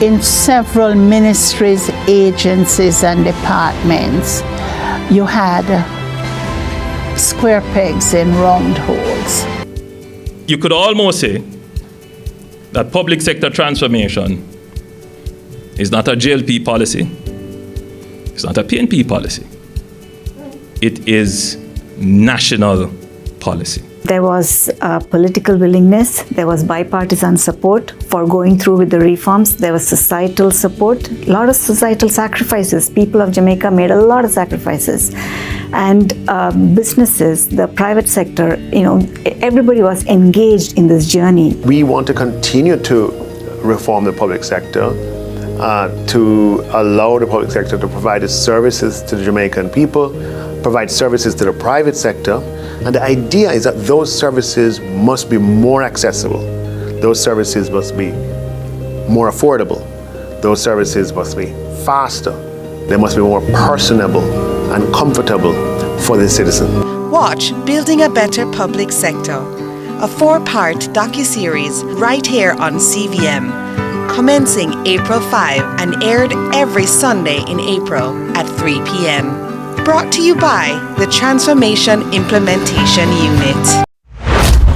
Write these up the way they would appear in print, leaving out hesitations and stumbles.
in several ministries, agencies, and departments, you had square pegs in round holes. You could almost say that public sector transformation is not a JLP policy, it's not a PNP policy. It is national policy. There was political willingness, there was bipartisan support for going through with the reforms, there was societal support, a lot of societal sacrifices. People of Jamaica made a lot of sacrifices. And businesses, the private sector, everybody was engaged in this journey. We want to continue to reform the public sector, to allow the public sector to provide its services to the Jamaican people, provide services to the private sector. And the idea is that those services must be more accessible. Those services must be more affordable. Those services must be faster. They must be more personable and comfortable for the citizen. Watch Building a Better Public Sector, a 4-part docuseries right here on CVM, commencing April 5 and aired every Sunday in April at 3 p.m. Brought to you by the Transformation Implementation Unit.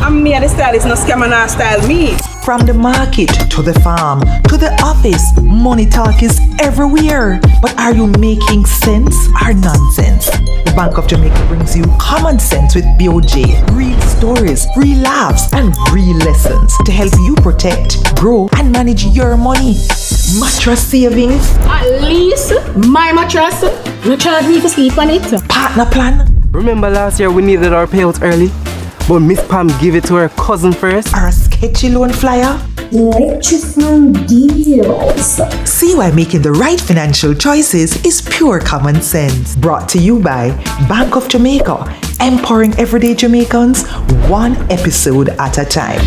I'm me and the stylist, no scam and style me. From the market to the farm to the office, money talk is everywhere. But are you making sense or nonsense? The Bank of Jamaica brings you common sense with BOJ. Real stories, real laughs, and real lessons to help you protect, grow, and manage your money. Mattress savings. At least my mattress, you charge me to sleep on it. Partner plan. Remember last year we needed our payouts early, but Miss Pam gave it to her cousin first. Or a sketchy loan flyer. Electrifying deals. See why making the right financial choices is pure common sense. Brought to you by Bank of Jamaica, empowering everyday Jamaicans one episode at a time.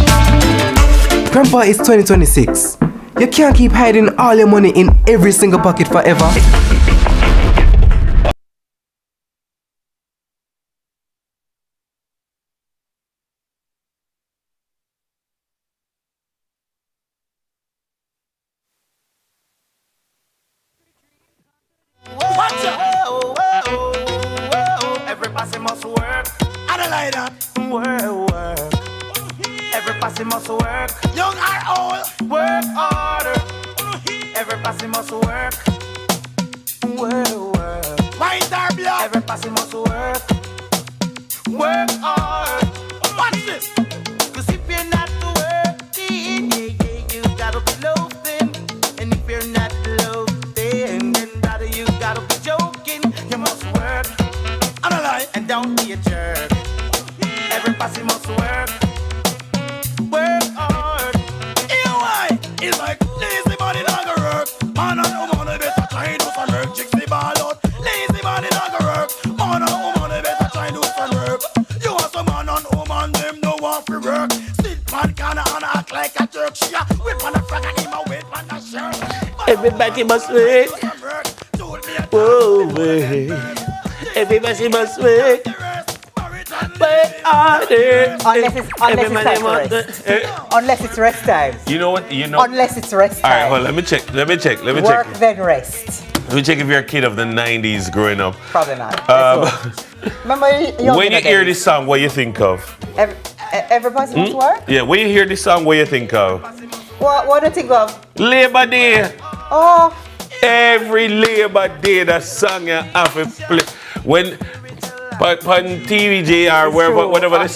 Grandpa, it's 2026. You can't keep hiding all your money in every single pocket forever. Everybody must work. I don't like that. Work. Everybody must work. Young or old, work harder. Everybody must work. Work. White or black. Everybody must work. Work hard. Watch this. 'Cause if you're not working, you gotta be loafing. And if you're not loafing, then brother, you gotta be joking. You must work. I don't lie. And don't be a jerk. Everybody must work. Work hard. EY is like lazy body not gonna work. Man and woman they better try and do some work. Chicks the ball out. Lazy body not gonna work. Man and woman they better try and do some work. You want some man and woman them no want for work. Sit man can and act like a jerk. She a whip on a frog and him a whip on a shirt. Everybody must work. Whoa, everybody must work. Work harder. Unless it's rest time. You know what? Unless it's rest time. All right, hold on, let me check. Work then rest. Let me check if you're a kid of the 90s growing up. Probably not. Remember when you hear this song, what you think of? Everybody must work? Yeah, when you hear this song, what you think of? What do you think of? Labor Day. Oh. Every Labor Day, that song you have to play. When on TVJ or wherever, whatever the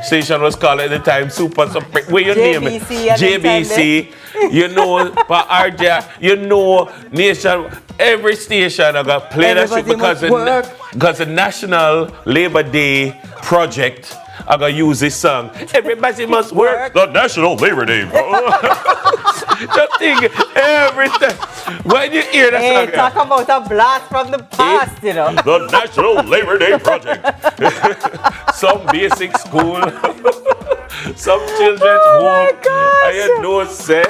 station was called at the time, Super Supreme, where you name it? JBC, you know, but RJ, you know, Nation, every station I got play that shit because the National Labor Day Project, I gotta use this song. Everybody must work. The National Labor Day. Just think every time when you hear that song. Talk about a blast from the past, you know. The National Labor Day Project. Some basic school, some children's home. I know say.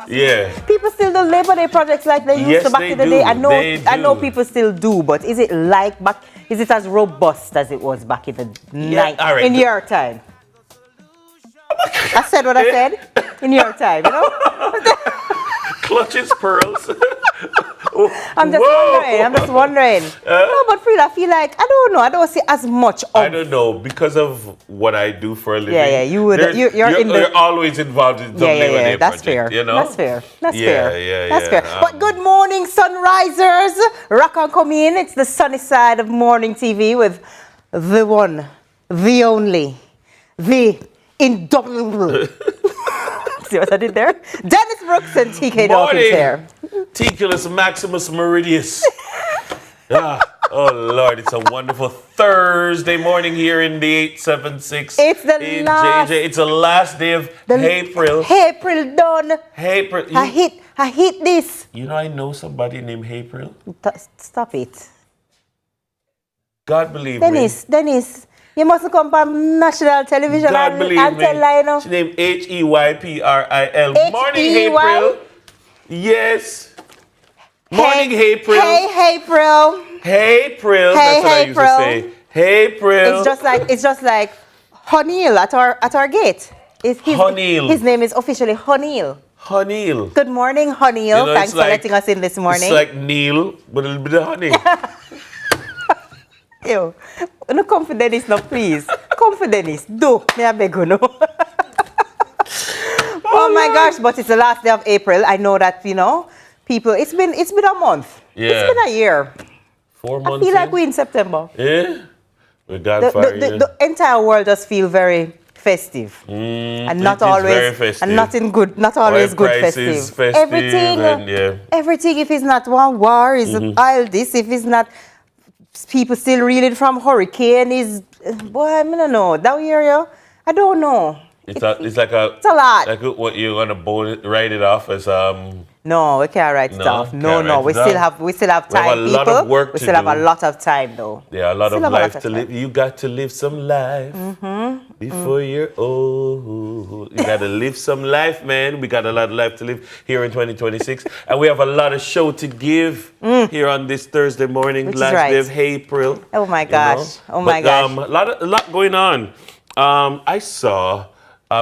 Yeah. People still do Labor Day projects like they used to back in the day. I know people still do, but is it like back? Is it as robust as it was back in the night? Right. In your time? I said what I said. In your time, you know. Clutches pearls. I'm just wondering. No, but Frida, I feel like, I don't know, I don't see as much of. I don't know, because of what I do for a living. Yeah, you're always involved in some Day that's project, fair. you know? That's fair. That's fair. That's fair. But good morning, sunrisers. Rock on, come in. It's the sunny side of morning TV with the one, the only, the indomitable. See what I did there? Dennis Brooks and TK Dawkins here. Ticulus Maximus Meridius. Oh Lord, it's a wonderful Thursday morning here in the 876. It's the last. JJ. It's the last day of April. April done. April. I hit this. You know, I know somebody named April. Stop it. God believe me. Dennis. You must come from national television God and believe me. tell I know. She named Heypril. Morning, April. Yes. Morning, April. Hey, April. April. That's what I used to say. April. It's just like Honeyil at our gate. Honeyil. His name is officially Honeyil. Honeyil. Good morning, Honeyil. You know, thanks for letting us in this morning. It's like Neil, but a little bit of honey. Ew. No, come for Dennis, no, please. Come for Dennis. Do. Me I beg you, no. Oh my gosh, but it's the last day of April. I know that, people, it's been a month. Yeah. It's been a year. 4 months. I feel like we're in September. Yeah. We got the entire world just feel very festive. And not always very festive. And not always good festive. Everything if it's not one war is all this, if it's not people still reeling from hurricane is boy, I don't know. Down here, I don't know. It's like it's a lot. Like what you're gonna write it off as No, we can't write stuff. No. We still have time, we have a lot of work we still have a lot of time though. Yeah, a lot of life to live. You got to live some life before you're old. You gotta live some life, man. We got a lot of life to live here in 2026. And we have a lot of show to give here on this Thursday morning, which last day of April. Oh my gosh. A lot going on. I saw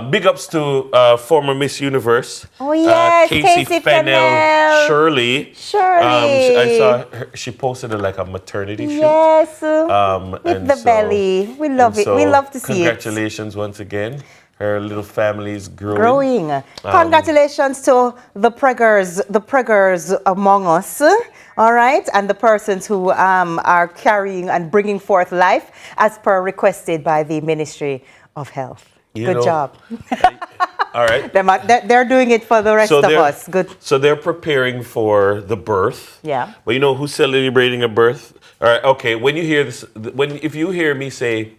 big ups to former Miss Universe. Oh yes, Casey Fennell Shirley. I saw her, she posted a maternity shoot. Yes, with the belly. We love it. We love to see it. Congratulations once again. Her little family is growing. Congratulations to the preggers among us. All right, and the persons who are carrying and bringing forth life as per requested by the Ministry of Health. Good job. All right. They're doing it for the rest of us. Good. So they're preparing for the birth. Yeah. But you know who's celebrating a birth? All right. Okay. When you hear this, if you hear me say,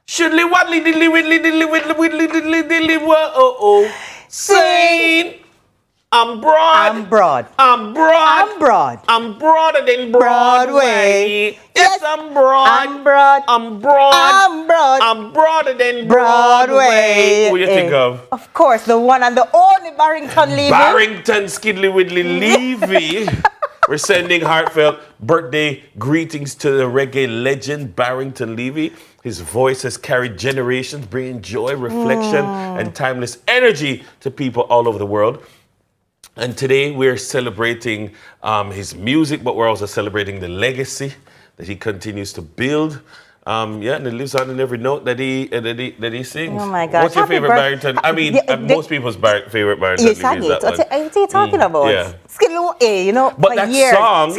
"Shiddly waddly diddly widdly diddly widdly widdly diddly diddly whoa saying, I'm broader than Broadway. Yes, I'm broader than Broadway. What do you think of? Of course, the one and the only Barrington Levy. Barrington Skidly Widdly Levy. We're sending heartfelt birthday greetings to the reggae legend Barrington Levy. His voice has carried generations, bringing joy, reflection, and timeless energy to people all over the world. And today we're celebrating his music, but we're also celebrating the legacy that he continues to build. And it lives on in every note that he sings. Oh my gosh! What's your favorite Barrington? I mean, most people's favorite Barrington. You sang it. What are you talking about? Yeah. But that song.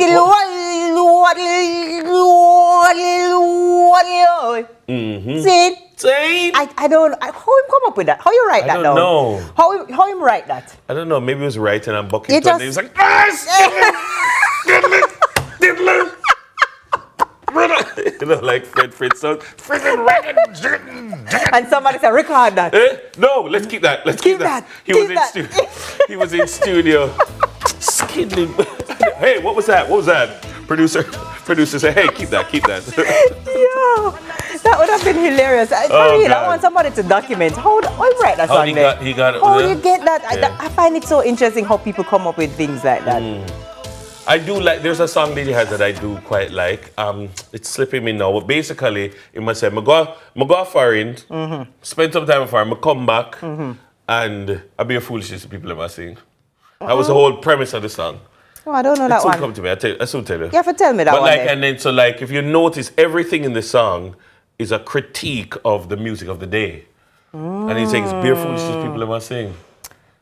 See? I don't. How him come up with that? How you write that down? I don't know. How him write that? I don't know. Maybe he was writing on bucket. He was like, diddly. Like Fred Flintstone. And somebody said, record that. No, let's keep that. Keep that. He was in studio. Skidly. Hey, what was that? Producer said, hey, keep that. Yeah, that would have been hilarious. I want somebody to document. How write that song there? He got it. How do you get that? Yeah. I find it so interesting how people come up with things like that. I do like, there's a song that he has that I do quite like. It's slipping me now, but basically, it must say, I go foreign, spend some time with her, I come back, and I'll be a foolishness to people that I sing. That was the whole premise of the song. Oh, I don't know It that soon one. come to me. I soon tell you. You have to tell me that But one. like, then. and then so like, if you notice, everything in the song is a critique of the music of the day, and he sings "Bare foolishness people ever sing."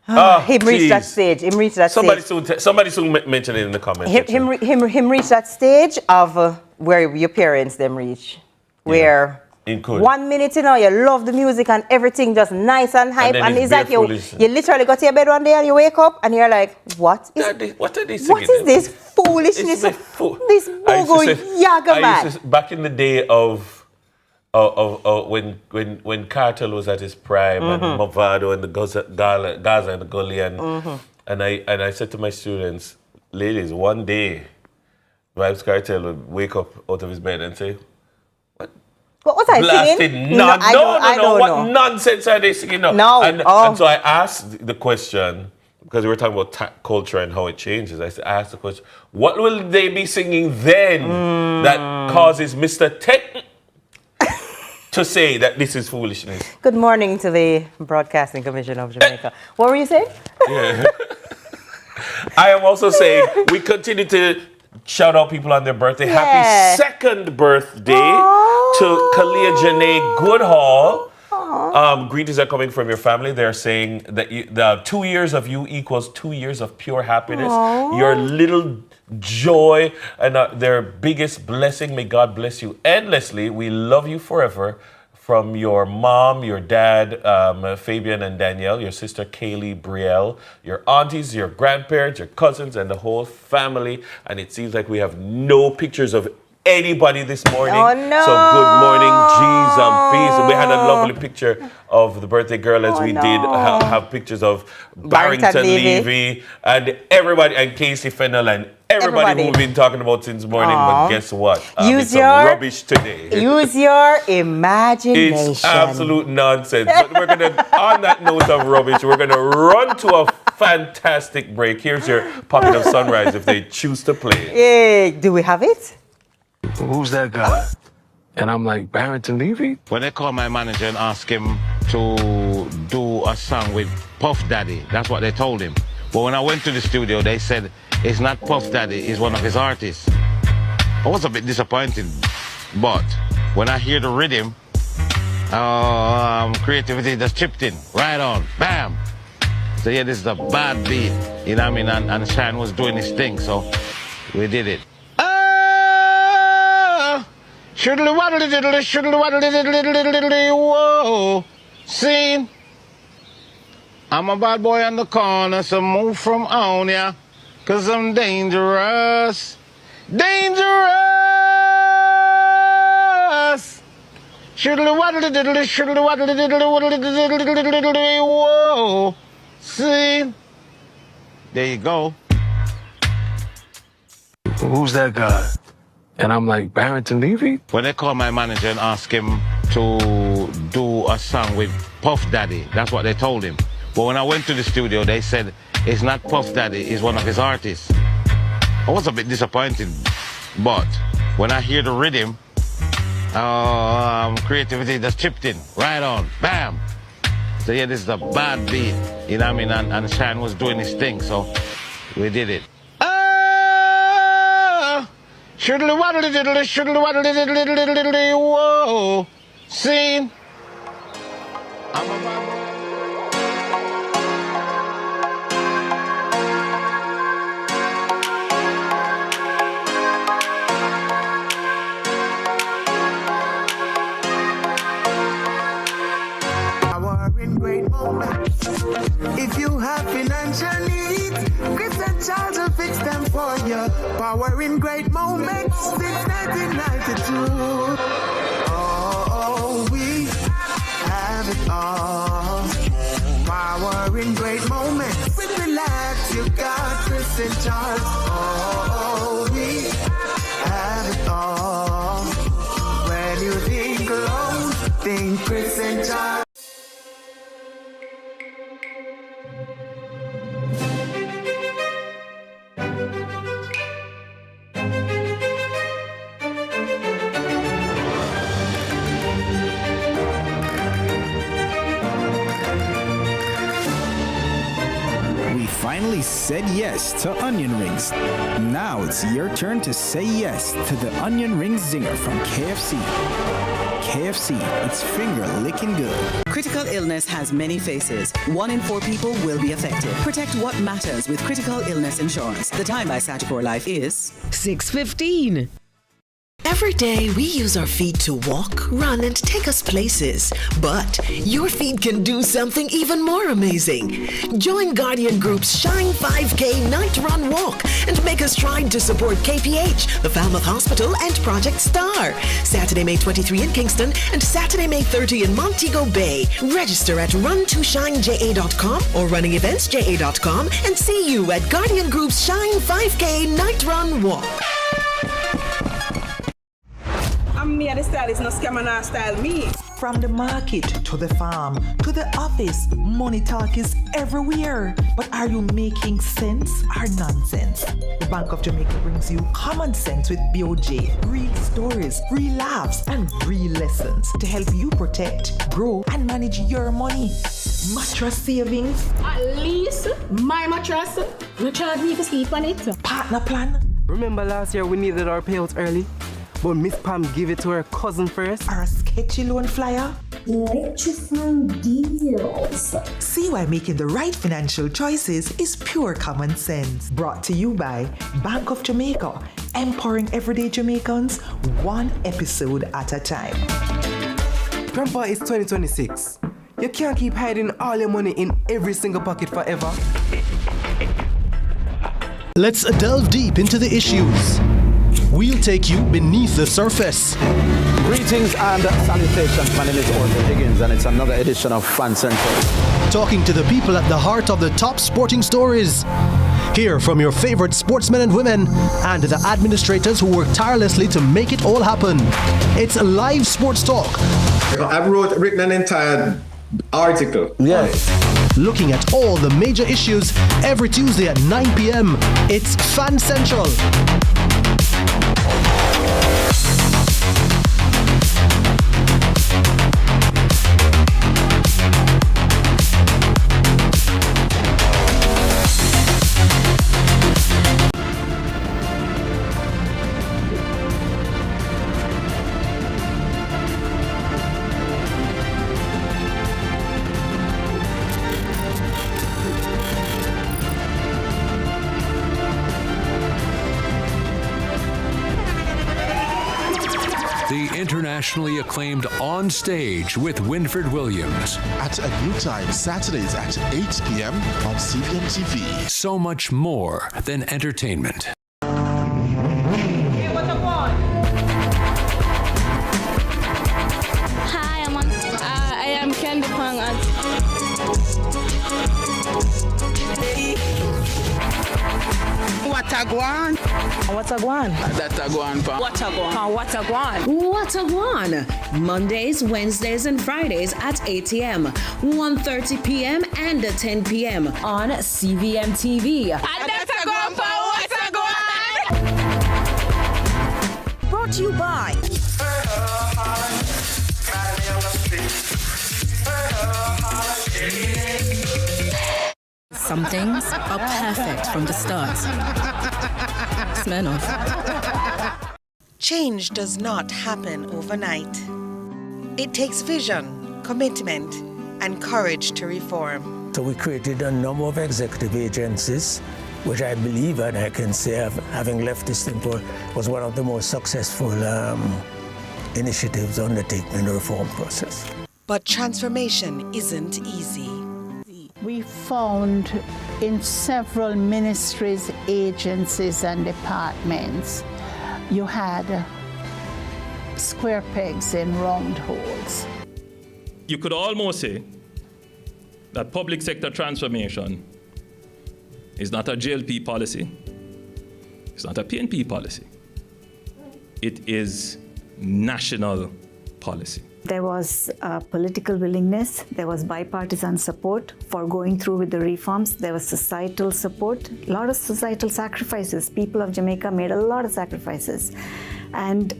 Him reached that stage. Him reached that Somebody stage. somebody soon mention it in the comments. section. Him reached that stage of where your parents them reach, where. It could. 1 minute, you know, you love the music and everything just nice and hype, then and it's it's like bare you foolishness. literally go to your bed one day and you wake up and you're like, what is What are they singing? what is this foolishness? It's This I used bogo to say- yaga I man. used to- back in the day of when Cartel was at his prime and Movado and the Gaza and the Gully and I said to my students, ladies, one day Vibes Cartel would wake up out of his bed and say, What was I blasted singing? no, I don't what know. nonsense are they singing now? No. And Oh. so I asked the question, because we were talking about culture and how it changes. I asked the question, what will they be singing then that causes Mr. Tech to say that this is foolishness? Good morning to the Broadcasting Commission of Jamaica. What were you saying? Yeah. I am also saying we continue to shout out people on their birthday. Yeah. Happy second birthday to Kalia Janae Goodhall. Greetings are coming from your family. They're saying that the 2 years of you equals 2 years of pure happiness. Your little joy and their biggest blessing. May God bless you endlessly. We love you forever. From your mom, your dad, Fabian and Danielle, your sister Kaylee Brielle, your aunties, your grandparents, your cousins, and the whole family. And it seems like we have no pictures of anybody this morning. Oh, no. So good morning, G's and peace. We had a lovely picture of the birthday girl as we did have pictures of Barrington Levy and everybody, and Casey Fennell and everybody who we've been talking about since morning. But guess what? It's some rubbish today. Use your imagination. It's absolute nonsense. But we're going to, on that note of rubbish, we're going to run to a fantastic break. Here's your Pocket of Sunrise if they choose to play it. Hey, do we have it? Who's that guy? And I'm like, Barrington Levy? When they called my manager and asked him to do a song with Puff Daddy, that's what they told him. But when I went to the studio, they said, it's not Puff Daddy, it's one of his artists. I was a bit disappointed, but when I hear the rhythm, creativity just chipped in, right on, bam. So yeah, this is a bad beat, you know what I mean? And Shine was doing his thing, so we did it. Whoa, scene. I'm a bad boy on the corner, so move from on ya, cause I'm dangerous. Dangerous. Whoa, scene. There you go. Who's that guy? And I'm like, Barrington Levy? When they called my manager and asked him to do a song with Puff Daddy, that's what they told him. But when I went to the studio, they said, it's not Puff Daddy, it's one of his artists. I was a bit disappointed, but when I hear the rhythm, creativity just chipped in, right on, bam. So yeah, this is a bad beat, you know what I mean? And Shine was doing his thing, so we did it. Whoa, scene. If you have financial needs, Chris and Charles will fix them for you. Power in great moments since 1992. Oh, we have it all. Power in great moments. Relax, you got Chris and Charles. Oh, we have it all. When you think alone, think Chris and Charles. Finally said yes to onion rings. Now it's your turn to say yes to the onion ring zinger from KFC. KFC, it's finger licking good. Critical illness has many faces. 1 in 4 people will be affected. Protect what matters with critical illness insurance. The time by Sagicor Life is 6:15. Every day we use our feet to walk, run, and take us places. But your feet can do something even more amazing. Join Guardian Group's Shine 5K Night Run Walk and make a stride to support KPH, the Falmouth Hospital, and Project Star. Saturday, May 23 in Kingston and Saturday, May 30 in Montego Bay. Register at run2shineja.com or runningeventsja.com and see you at Guardian Group's Shine 5K Night Run Walk. I'm me the stylist, no scam and style me. From the market to the farm to the office, money talk is everywhere. But are you making sense or nonsense? The Bank of Jamaica brings you common sense with BOJ. Real stories, real laughs, and real lessons to help you protect, grow, and manage your money. Mattress savings. At least my mattress, no charge me to sleep on it. Partner plan. Remember last year we needed our payouts early? But Miss Pam gave it to her cousin first. Or a sketchy loan flyer. Electrifying deals. See why making the right financial choices is pure common sense. Brought to you by Bank of Jamaica, empowering everyday Jamaicans one episode at a time. Grandpa, it's 2026. You can't keep hiding all your money in every single pocket forever. Let's delve deep into the issues. We'll take you beneath the surface. Greetings and salutations. My name is Orthodontics and it's another edition of Fan Central. Talking to the people at the heart of the top sporting stories. Hear from your favorite sportsmen and women and the administrators who work tirelessly to make it all happen. It's a live sports talk. I've written an entire article. Yes. Looking at all the major issues every Tuesday at 9 p.m. It's Fan Central. The internationally acclaimed On Stage with Winford Williams. At a new time, Saturdays at 8 p.m. on CVM TV. So much more than entertainment. Hey, what I want? Hi, I am Candy Pang. What I want? What a guan? That I want, pa. What a guan? What a guan? What a guan? Mondays, Wednesdays, and Fridays at 8 a.m., 1:30 p.m., and 10 p.m. on CVM TV. That's a guan, pa. What a guan? Brought to you by Some things are perfect from the start. Smirnoff. Change does not happen overnight. It takes vision, commitment, and courage to reform. So we created a number of executive agencies, which I believe, and I can say, having left this thing for, was one of the most successful initiatives undertaken in the reform process. But transformation isn't easy. We found in several ministries, agencies, and departments, you had square pegs in round holes. You could almost say that public sector transformation is not a JLP policy. It's not a PNP policy. It is national policy. There was political willingness, there was bipartisan support for going through with the reforms, there was societal support, a lot of societal sacrifices. People of Jamaica made a lot of sacrifices. And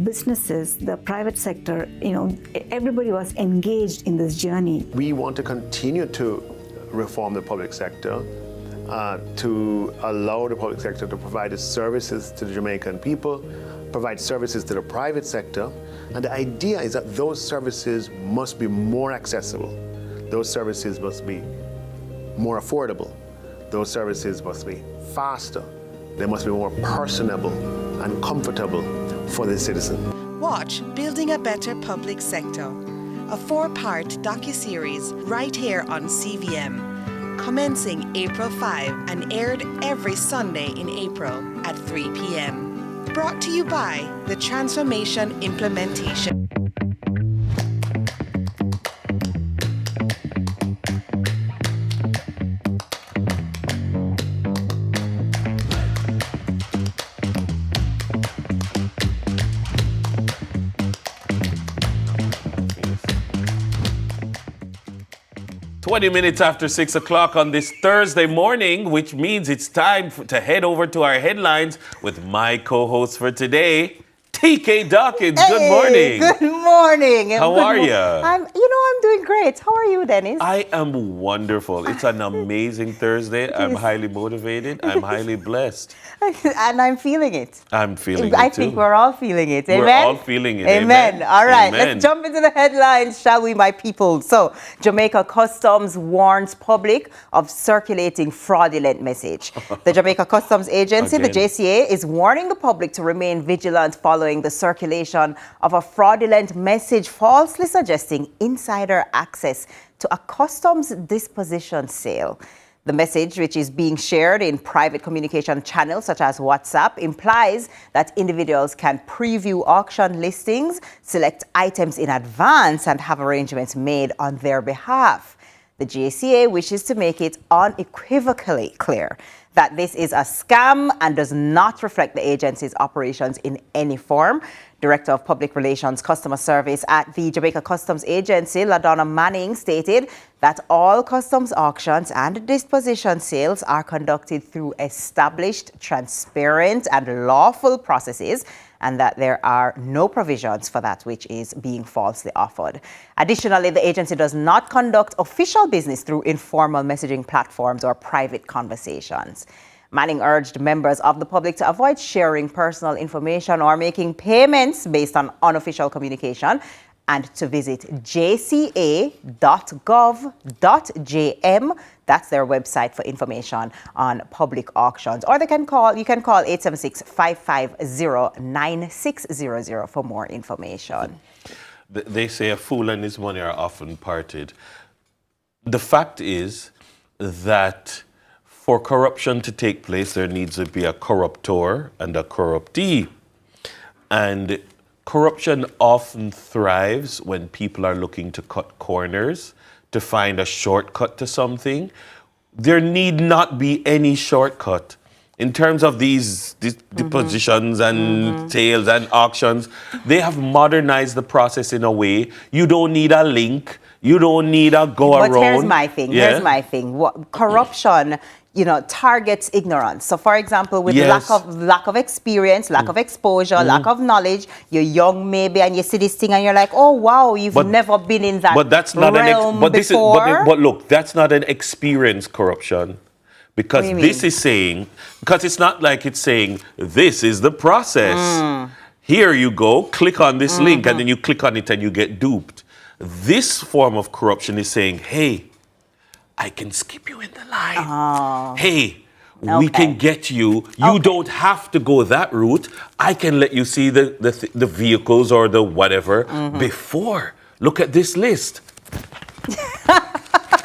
businesses, the private sector, everybody was engaged in this journey. We want to continue to reform the public sector to allow the public sector to provide its services to the Jamaican people, provide services to the private sector. And the idea is that those services must be more accessible. Those services must be more affordable. Those services must be faster. They must be more personable and comfortable for the citizen. Watch Building a Better Public Sector, a 4-part docuseries right here on CVM, commencing April 5 and aired every Sunday in April at 3 p.m. Brought to you by the Transformation Implementation. Minutes after 6 o'clock on this Thursday morning, which means it's time to head over to our headlines with my co-host for today, TK Dawkins. Hey, good morning. Good morning. How are you? I'm doing great. How are you, Dennis? I am wonderful. It's an amazing Thursday. I'm highly motivated. I'm highly blessed. And I'm feeling it. I'm feeling it I too. think we're all feeling it. Amen? We're all feeling it. Amen. All right, Amen. let's jump into the headlines, shall we, my people? So, Jamaica Customs warns public of circulating fraudulent message. The Jamaica Customs Agency, the JCA, is warning the public to remain vigilant following the circulation of a fraudulent message falsely suggesting insider access to a customs disposition sale. The message, which is being shared in private communication channels such as WhatsApp, implies that individuals can preview auction listings, select items in advance, and have arrangements made on their behalf. The JCA wishes to make it unequivocally clear that this is a scam and does not reflect the agency's operations in any form. Director of Public Relations Customer Service at the Jamaica Customs Agency, LaDonna Manning, stated that all customs auctions and disposition sales are conducted through established, transparent, and lawful processes, and that there are no provisions for that which is being falsely offered. Additionally, the agency does not conduct official business through informal messaging platforms or private conversations. Manning urged members of the public to avoid sharing personal information or making payments based on unofficial communication, and to visit jca.gov.jm. That's their website for information on public auctions. Or you can call 876-550-9600 for more information. They say a fool and his money are often parted. The fact is that for corruption to take place, there needs to be a corruptor and a corruptee. And corruption often thrives when people are looking to cut corners, to find a shortcut to something. There need not be any shortcut. In terms of these depositions and sales and auctions, they have modernized the process in a way you don't need a link, you don't need a go around. But here's my thing. Yeah? Here's my thing. Corruption, targets ignorance. So, for example, with Yes. lack of experience, lack of exposure, lack of knowledge, you're young maybe, and you see this thing, and you're like, oh wow, you've never been in that But that's not realm before. But look, that's not an experience corruption. Because What do you this mean? is saying, because it's not like it's saying, this is the process. Here you go, click on this link, and then you click on it and you get duped. This form of corruption is saying, hey, I can skip you in the line. Hey, we can get you. You don't have to go that route. I can let you see the vehicles or the whatever before. Look at this list.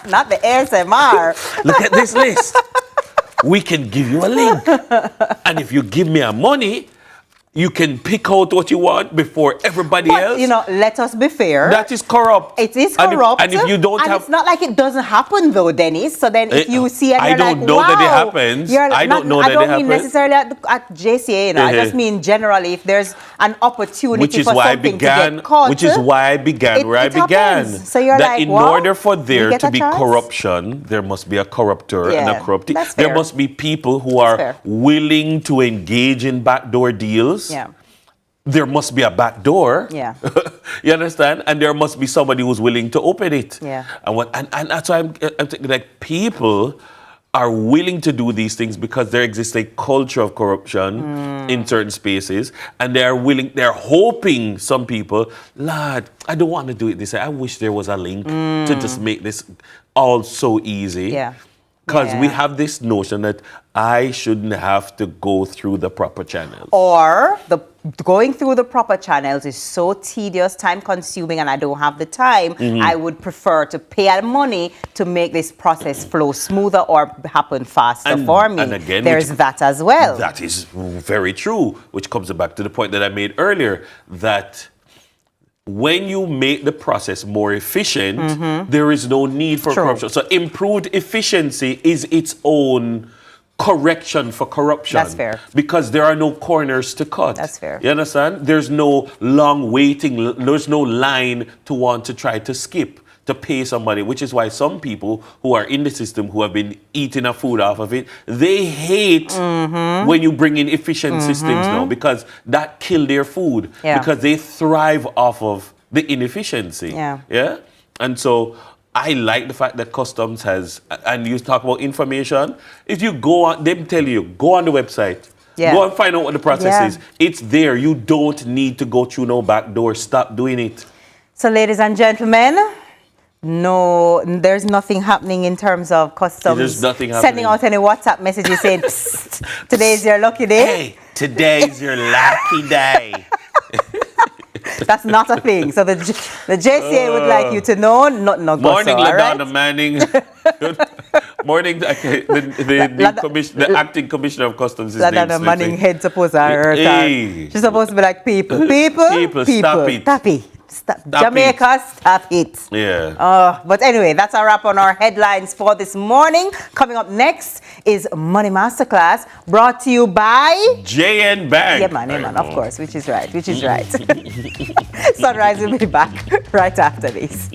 Not the ASMR. Look at this list. We can give you a link. And if you give me a money, you can pick out what you want before everybody else. Let us be fair. That is corrupt. It is corrupt. And if you don't have... it's not like it doesn't happen though, Dennis. So then if you see and I you're don't like, know wow, that it happens. I don't know that it I don't mean happens. necessarily at JCA, I just mean generally if there's an opportunity for something to get caught. Which is why I began where I began. So you're that like, in well, order for there get to a be chance? corruption, there must be a corruptor and a corruptee. That's There fair. must be people who are willing to engage in backdoor deals. Yeah. There must be a back door. Yeah. You understand? And there must be somebody who's willing to open it. Yeah. And that's why I'm thinking, like, people are willing to do these things because there exists a culture of corruption in certain spaces, and they're hoping, some people, Lord, I don't want to do it this way. I wish there was a link to just make this all so easy. Yeah. Because we have this notion that I shouldn't have to go through the proper channels. Or going through the proper channels is so tedious, time consuming, and I don't have the time. I would prefer to pay money to make this process flow smoother or happen faster for me. And again, there's that as well. That is very true, which comes back to the point that I made earlier, that when you make the process more efficient, there is no need for corruption. So improved efficiency is its own correction for corruption. That's fair. Because there are no corners to cut. That's fair. You understand? There's no long waiting, there's no line to want to try to skip to pay somebody, which is why some people who are in the system, who have been eating a food off of it, they hate when you bring in efficient systems now, because that kill their food, because they thrive off of the inefficiency. Yeah. And so I like the fact that customs has, and you talk about information, if you go on, they tell you, go on the website. Go and find out what the process is. It's there. You don't need to go through no back door. Stop doing it. So, ladies and gentlemen, no, there's nothing happening in terms of customs. There's nothing happening. Sending out any WhatsApp messages saying, Psst, today's your lucky day. Hey, today's your lucky day. That's not a thing. So the JCA would like you to know, not Morning, so, LaDonna right? Manning. Morning, the acting commissioner of customs is LaDonna Manning head supposed to hurt her. She's supposed to be like, people, stop it. Stop. Jamaica, stop it. Yeah. But anyway, that's a wrap on our headlines for this morning. Coming up next is Money Masterclass, brought to you by JN Bank. Yeah, man, of course, which is right. Sunrise will be back right after this.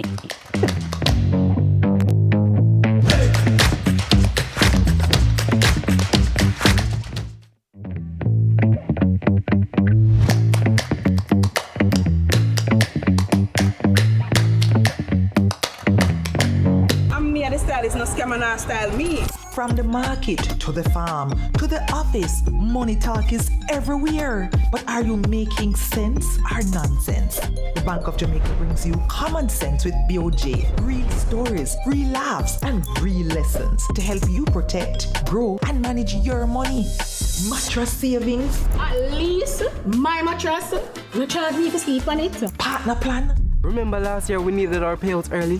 Style is no scammer, not style me. From the market to the farm to the office, money talk is everywhere. But are you making sense or nonsense? The Bank of Jamaica brings you common sense with BOJ. Real stories, real laughs, and real lessons to help you protect, grow, and manage your money. Mattress savings. At least my mattress, you charge me to sleep on it. Partner plan. Remember last year we needed our payouts early?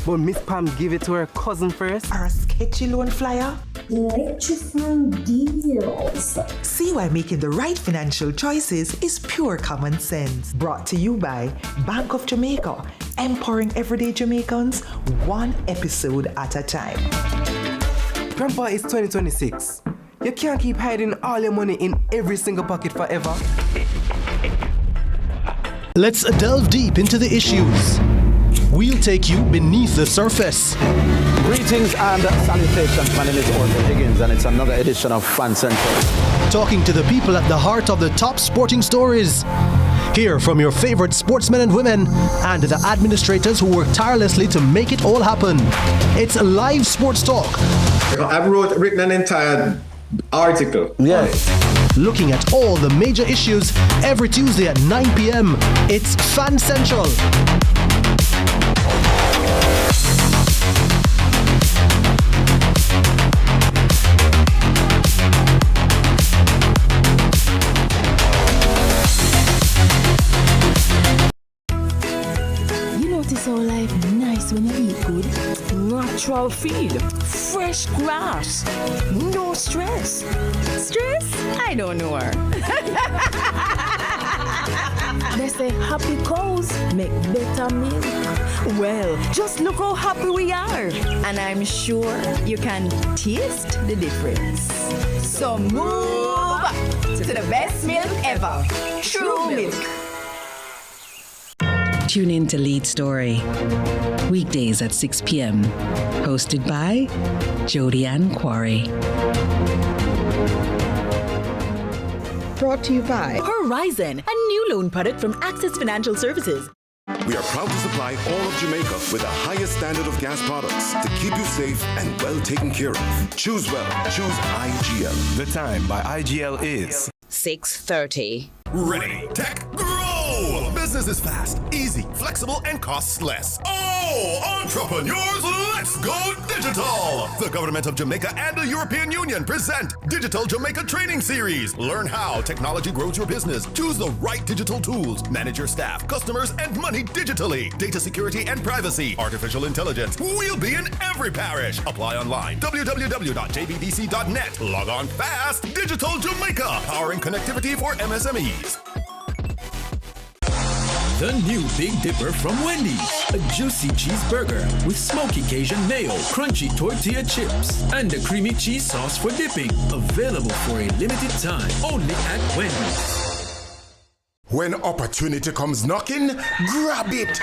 But Miss Pam gave it to her cousin first. Or a sketchy loan flyer. Electrifying deals. See why making the right financial choices is pure common sense. Brought to you by Bank of Jamaica, empowering everyday Jamaicans one episode at a time. Grandpa, it's 2026. You can't keep hiding all your money in every single pocket forever. Let's delve deep into the issues. We'll take you beneath the surface. Greetings and salutations. My name is Orthodontics, and it's another edition of Fan Central. Talking to the people at the heart of the top sporting stories. Hear from your favorite sportsmen and women and the administrators who work tirelessly to make it all happen. It's live sports talk. I've written an entire article. Looking at all the major issues every Tuesday at 9 p.m. It's Fan Central. Notice how life nice when you eat good. Natural feed, fresh grass, no stress. Stress? I don't know her. They say happy cows make better milk. Well, just look how happy we are. And I'm sure you can taste the difference. So move to the best milk ever. True Milk. Tune in to Lead Story, weekdays at 6 p.m. Hosted by Jody Ann Quarry. Brought to you by Horizon, a new loan product from Access Financial Services. We are proud to supply all of Jamaica with the highest standard of gas products to keep you safe and well taken care of. Choose well. Choose IGL. The time by IGL is 6:30. Ready, tech, grow! Business is fast, easy, flexible, and costs less. Oh, entrepreneurs, let's go digital! The government of Jamaica and the European Union present Digital Jamaica Training Series. Learn how technology grows your business. Choose the right digital tools. Manage your staff, customers, and money digitally. Data security and privacy. Artificial intelligence. We'll be in every parish. Apply online. www.jbdc.net. Log on fast. Digital Jamaica. Powering connectivity for MSMEs. The new Big Dipper from Wendy's. A juicy cheeseburger with smoky Cajun mayo, crunchy tortilla chips, and a creamy cheese sauce for dipping. Available for a limited time only at Wendy's. When opportunity comes knocking, grab it.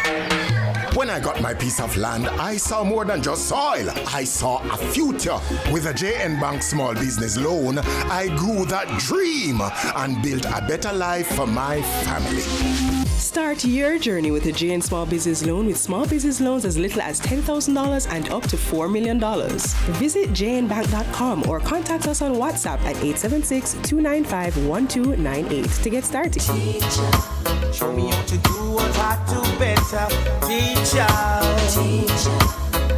When I got my piece of land, I saw more than just soil. I saw a future. With a JN Bank Small Business Loan, I grew that dream and built a better life for my family. Start your journey with a JN Small Business Loan with small business loans as little as $10,000 and up to $4 million. Visit jnbank.com or contact us on WhatsApp at 876-295-1298 to get started. Show me how to do what I do better. Teacher,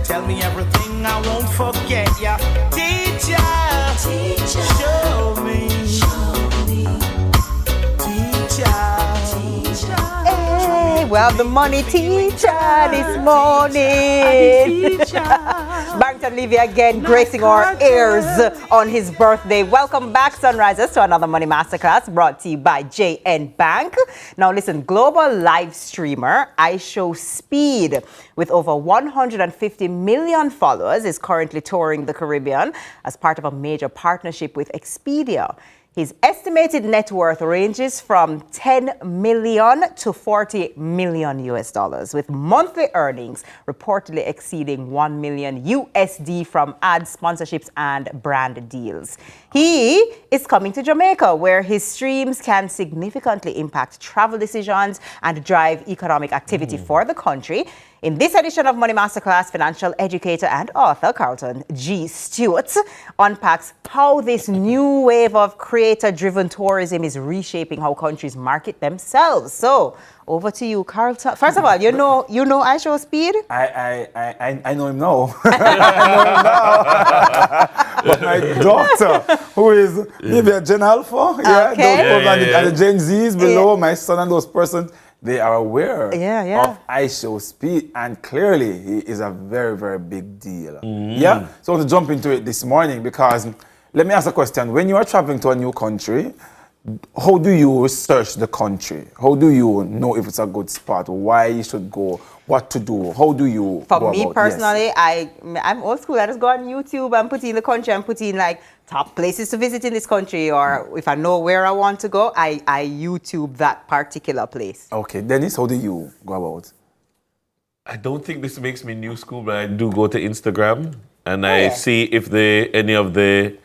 tell me everything I won't forget. Yeah, teacher, show me. Hey, well, the money teacher this morning. Barrington Levy again gracing our ears on his birthday. Welcome back, Sunrisers, to another Money Masterclass brought to you by JN Bank. Now listen, global live streamer iShowSpeed, with over 150 million followers, is currently touring the Caribbean as part of a major partnership with Expedia. His estimated net worth ranges from 10 million to 40 million US dollars, with monthly earnings reportedly exceeding 1 million USD from ad sponsorships and brand deals. He is coming to Jamaica, where his streams can significantly impact travel decisions and drive economic activity for the country. In this edition of Money Masterclass, financial educator and author Carlton G. Stewart unpacks how this new wave of creator-driven tourism is reshaping how countries market themselves. So, over to you, Carlton. First of all, you know iShowSpeed? I know him now. But my daughter, who is maybe a Gen Alpha, and the Gen Zs below, my son and those persons, they are aware of iShowSpeed, and clearly he is a very, very big deal. Yeah, so I want to jump into it this morning because let me ask a question. When you are traveling to a new country, how do you research the country? How do you know if it's a good spot? Why you should go? What to do? How do you For me personally, I'm old school. I just go on YouTube and put in the country and put in like top places to visit in this country, or if I know where I want to go, I YouTube that particular place. Okay, Dennis, how do you go about? I don't think this makes me new school, but I do go to Instagram and I see if any of the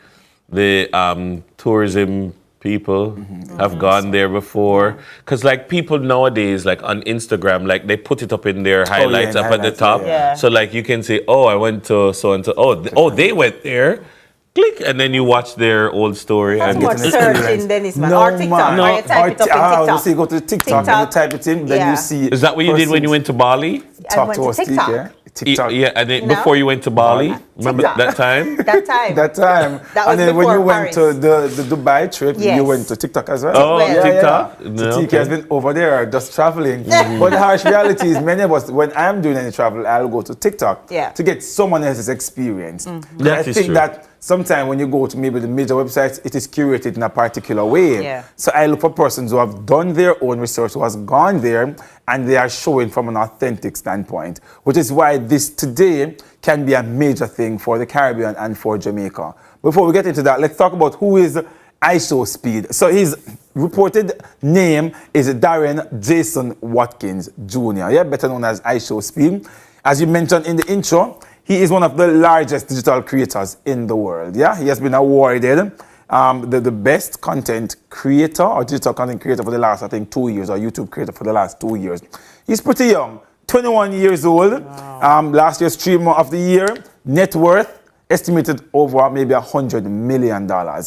tourism people have gone there before, because like people nowadays, like on Instagram, like they put it up in their highlights up at the top, so like you can say, oh, I went to so and so, oh they went there, click, and then you watch their old story. That's and much searching, Dennis, man. Or TikTok, or you type it up in TikTok. You go to TikTok and you type it in, then you see. Is that what you did when you went to Bali? Talk to us, TikTok. Yeah, and then before you went to Bali, remember that time? That time. That was and then when you went Paris. to the Dubai trip, you went to TikTok as well. Oh, TikTok? Yeah. So TK has been over there just traveling. But the harsh reality is many of us, when I'm doing any travel, I'll go to TikTok to get someone else's experience. I think that sometimes when you go to maybe the major websites, it is curated in a particular way. Yeah. So I look for persons who have done their own research, who has gone there, and they are showing from an authentic standpoint, which is why this today can be a major thing for the Caribbean and for Jamaica. Before we get into that, let's talk about who is iShowSpeed. So his reported name is Darren Jason Watkins Jr., better known as iShowSpeed. As you mentioned in the intro, he is one of the largest digital creators in the world. He has been awarded the best content creator or digital content creator for the last, I think, 2 years, or YouTube creator for the last 2 years. He's pretty young, 21 years old. Wow. Last year's streamer of the year, net worth estimated over maybe $100 million. Wow.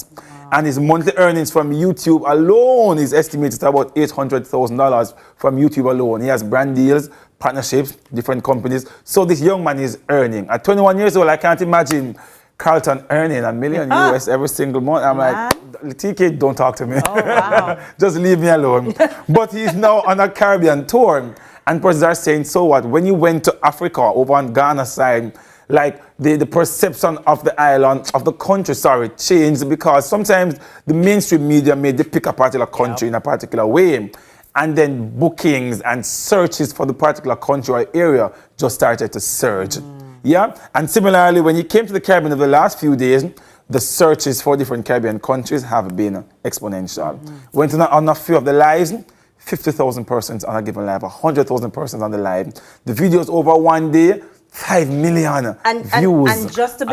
And his monthly earnings from YouTube alone is estimated at about $800,000 from YouTube alone. He has brand deals, partnerships, different companies. So this young man is earning. At 21 years old, I can't imagine Carlton earning $1 million US every single month. I'm like, TK, don't talk to me. Oh, wow. Just leave me alone. But he's now on a Caribbean tour. And persons are saying, so what? When you went to Africa, over on Ghana side, like the perception of the island, of the country, changed, because sometimes the mainstream media made they pick a particular country in a particular way. And then bookings and searches for the particular country or area just started to surge. Yeah? And similarly, when you came to the Caribbean over the last few days, the searches for different Caribbean countries have been exponential. Went on a few of the lives, 50,000 persons on a given live, 100,000 persons on the live. The videos over one day, 5 million views. And just to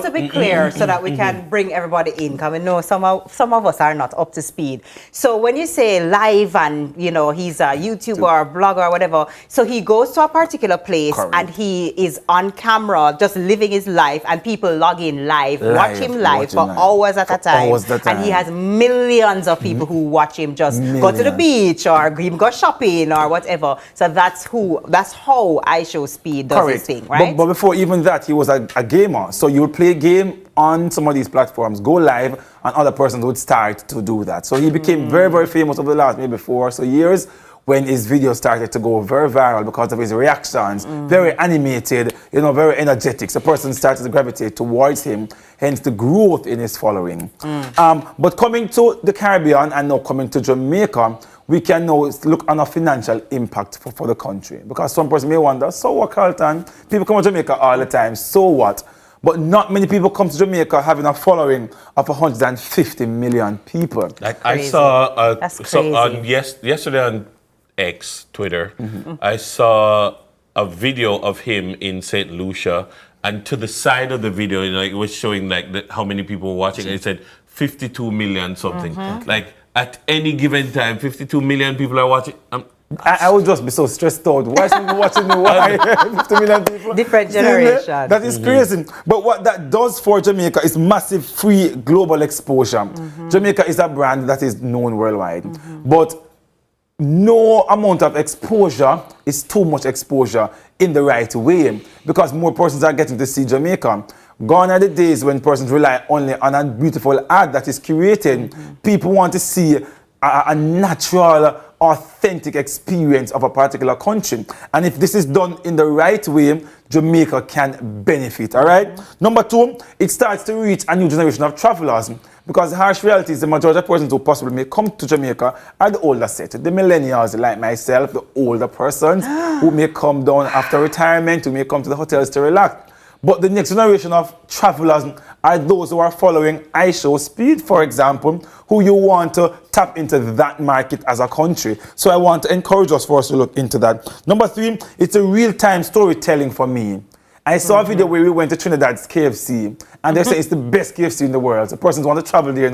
be clear, so that we can bring everybody in, because we know some of us are not up to speed. So when you say live and, you know, he's a YouTuber or a blogger or whatever, so he goes to a particular place and he is on camera, just living his life, and people log in live, watch him live for hours at a time. And he has millions of people who watch him just go to the beach or him go shopping or whatever. So that's how I Show Speed does his thing. Right? But before even that, he was a gamer. So you would play a game on some of these platforms, go live, and other persons would start to do that. So he became very, very famous over the last maybe 4 or so years, when his videos started to go very viral because of his reactions, very animated, you know, very energetic. So person started to gravitate towards him, hence the growth in his following. But coming to the Caribbean and now coming to Jamaica, we can now look on a financial impact for the country. Because some person may wonder, so what, Carlton? People come to Jamaica all the time, so what? But not many people come to Jamaica having a following of 150 million people. Like I saw, yesterday on X, Twitter, I saw a video of him in St. Lucia, and to the side of the video, you know, it was showing like how many people were watching, and it said 52 million something. Like at any given time, 52 million people are watching. I would just be so stressed out. Why is people watching me? Why? 50 million people? Different generation. That is crazy. But what that does for Jamaica is massive free global exposure. Jamaica is a brand that is known worldwide. But no amount of exposure is too much exposure in the right way, because more persons are getting to see Jamaica. Gone are the days when persons rely only on a beautiful ad that is curated. People want to see a natural, authentic experience of a particular country. And if this is done in the right way, Jamaica can benefit, all right? Number two, it starts to reach a new generation of travelers, because the harsh reality is the majority of persons who possibly may come to Jamaica are the older set, the millennials like myself, the older persons who may come down after retirement, who may come to the hotels to relax. But the next generation of travelers are those who are following I Show Speed, for example, who you want to tap into that market as a country. So I want to encourage us for us to look into that. Number three, it's a real-time storytelling for me. I saw a video where we went to Trinidad's KFC, and they say it's the best KFC in the world. So persons want to travel there,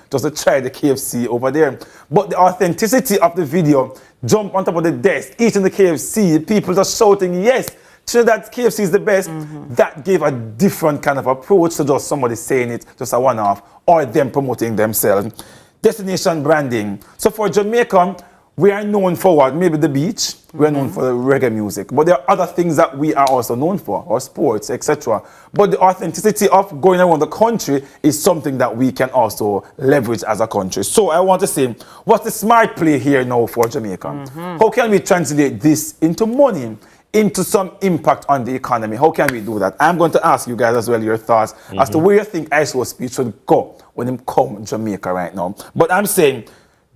just to try the KFC over there. But the authenticity of the video, jump on top of the desk, eating the KFC, people just shouting, yes, Trinidad's KFC is the best. That gave a different kind of approach to just somebody saying it, just a one-off, or them promoting themselves. Destination branding. So for Jamaica, we are known for what? Maybe the beach. We are known for the reggae music. But there are other things that we are also known for, or sports, etc. But the authenticity of going around the country is something that we can also leverage as a country. So I want to say, what's the smart play here now for Jamaica? How can we translate this into money, into some impact on the economy? How can we do that? I'm going to ask you guys as well your thoughts as to where you think I Show Speed should go when it come to Jamaica right now. But I'm saying,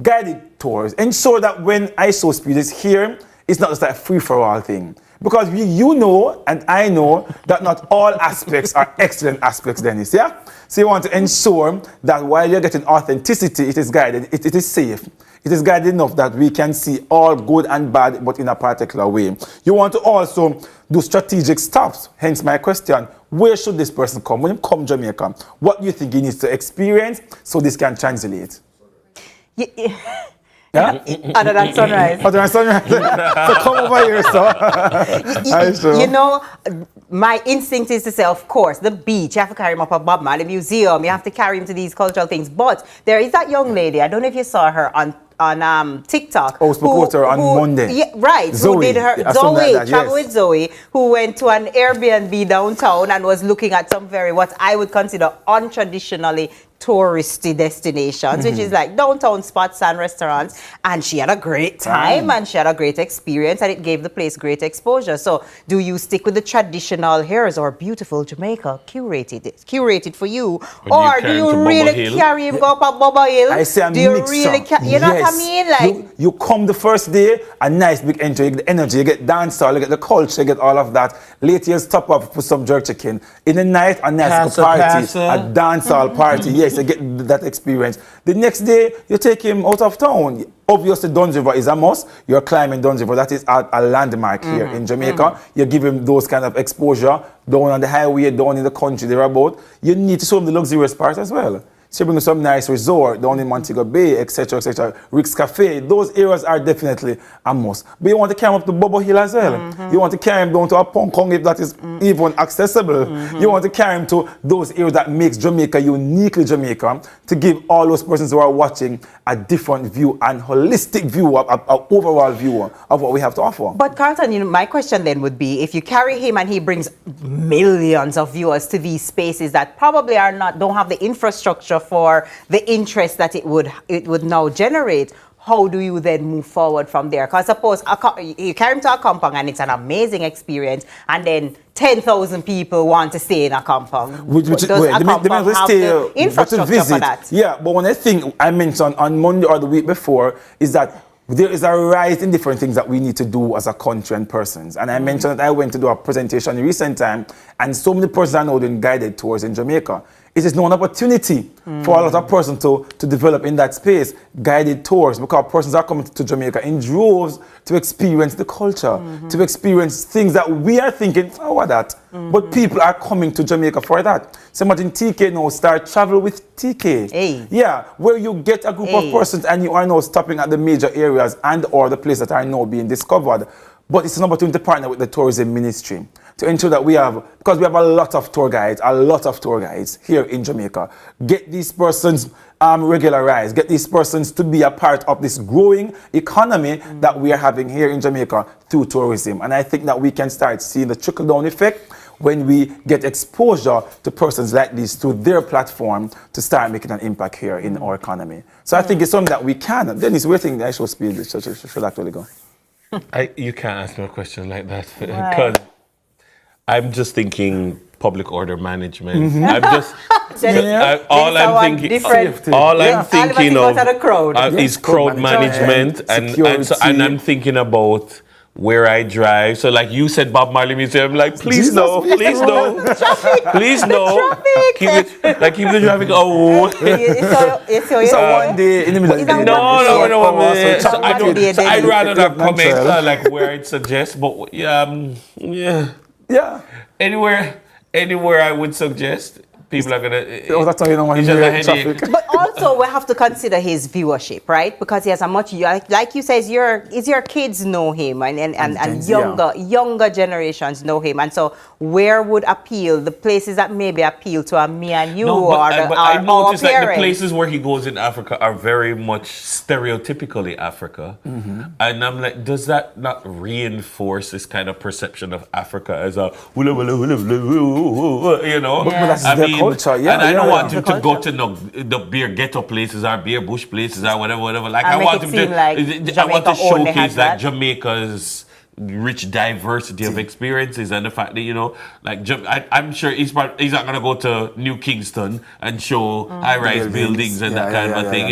guided tours, ensure that when I Show Speed is here, it's not just a free-for-all thing. Because you know, and I know, that not all aspects are excellent aspects, Dennis, yeah? So you want to ensure that while you're getting authenticity, it is guided, it is safe. It is guided enough that we can see all good and bad, but in a particular way. You want to also do strategic stops. Hence my question, where should this person come? When you come to Jamaica, what do you think he needs to experience so this can translate? Yeah? Other than Sunrise. Other than Sunrise. So come over here, sir. You know, my instinct is to say, of course, the beach, you have to carry him up at Bob Marley Museum, you have to carry him to these cultural things. But there is that young lady, I don't know if you saw her on TikTok. Oh, spoke with her on Monday. Yeah, right. Zoe. Who did her, Zoe, travel with Zoe, who went to an Airbnb downtown and was looking at some what I would consider untraditionally touristy destinations, which is like downtown spots and restaurants, and she had a great time and she had a great experience, and it gave the place great exposure. So do you stick with the traditional, here's our beautiful Jamaica, curated for you, or do you really carry him go up at Bubba Hill? I say a do you mixture. really you know what I mean? Like you come the first day, a nice big entry, you get the energy, you get dancehall, you get the culture, you get all of that. Later you top up with some jerk chicken. In the night, a nice party, a dancehall party. Yes, you get that experience. The next day, you take him out of town. Obviously, Duns River is a must. You're climbing Duns River. That is a landmark here in Jamaica. You give him those kind of exposure down on the highway, down in the country thereabout. You need to show him the luxurious part as well. So you bring some nice resort down in Montego Bay, etc., etc. Rick's Cafe. Those areas are definitely a must. But you want to carry him up to Bubba Hill as well. You want to carry him down to a Pong Kong if that is even accessible. You want to carry him to those areas that makes Jamaica uniquely Jamaica, to give all those persons who are watching a different view and holistic view, an overall view of what we have to offer. But Carlton, you know, my question then would be, if you carry him and he brings millions of viewers to these spaces that probably don't have the infrastructure for the interest that it would now generate, how do you then move forward from there? Because suppose you carry him to a compound and it's an amazing experience, and then 10,000 people want to stay in a compound. Does a compound have the infrastructure for that? Yeah, but one thing I mentioned on Monday or the week before is that there is a rise in different things that we need to do as a country and persons. And I mentioned that I went to do a presentation in recent time, and so many persons are now doing guided tours in Jamaica. It is now an opportunity for a lot of persons to develop in that space guided tours, because persons are coming to Jamaica in droves to experience the culture, to experience things that we are thinking, oh, what that? But people are coming to Jamaica for that. So imagine TK now start travel with TK. Hey. Yeah, where you get a group of persons and you are now stopping at the major areas and or the places that are now being discovered. But it's an opportunity to partner with the tourism ministry to ensure that we have, because we have a lot of tour guides here in Jamaica. Get these persons regularized, get these persons to be a part of this growing economy that we are having here in Jamaica through tourism. And I think that we can start seeing the trickle-down effect when we get exposure to persons like this through their platform to start making an impact here in our economy. So I think it's something that we can. Dennis, where do you think I should speed should actually go? You can't ask me a question like that, because I'm just thinking public order management. I'm just all I'm thinking of is crowd management, and I'm thinking about where I drive. So like you said, Bob Marley Museum, like please no. Keep the traffic. Oh, so one day in the middle of the day. No. So I'd rather not comment like where it suggests, but yeah. Anywhere I would suggest. People are gonna. That's how you don't want to traffic. But also, we have to consider his viewership, right? Because he has a much, like you said, your kids know him, and younger generations know him, and so where would appeal the places that maybe appeal to me and you, but I noticed like the places where he goes in Africa are very much stereotypically Africa, and I'm like, does that not reinforce this kind of perception of Africa as a But I mean. Culture, and I don't want him to go to the beer ghetto places or beer bush places or whatever. Like I want him to, I want to showcase like Jamaica's rich diversity of experiences, and the fact that I'm sure he's not gonna go to New Kingston and show high-rise buildings and that kind of thing.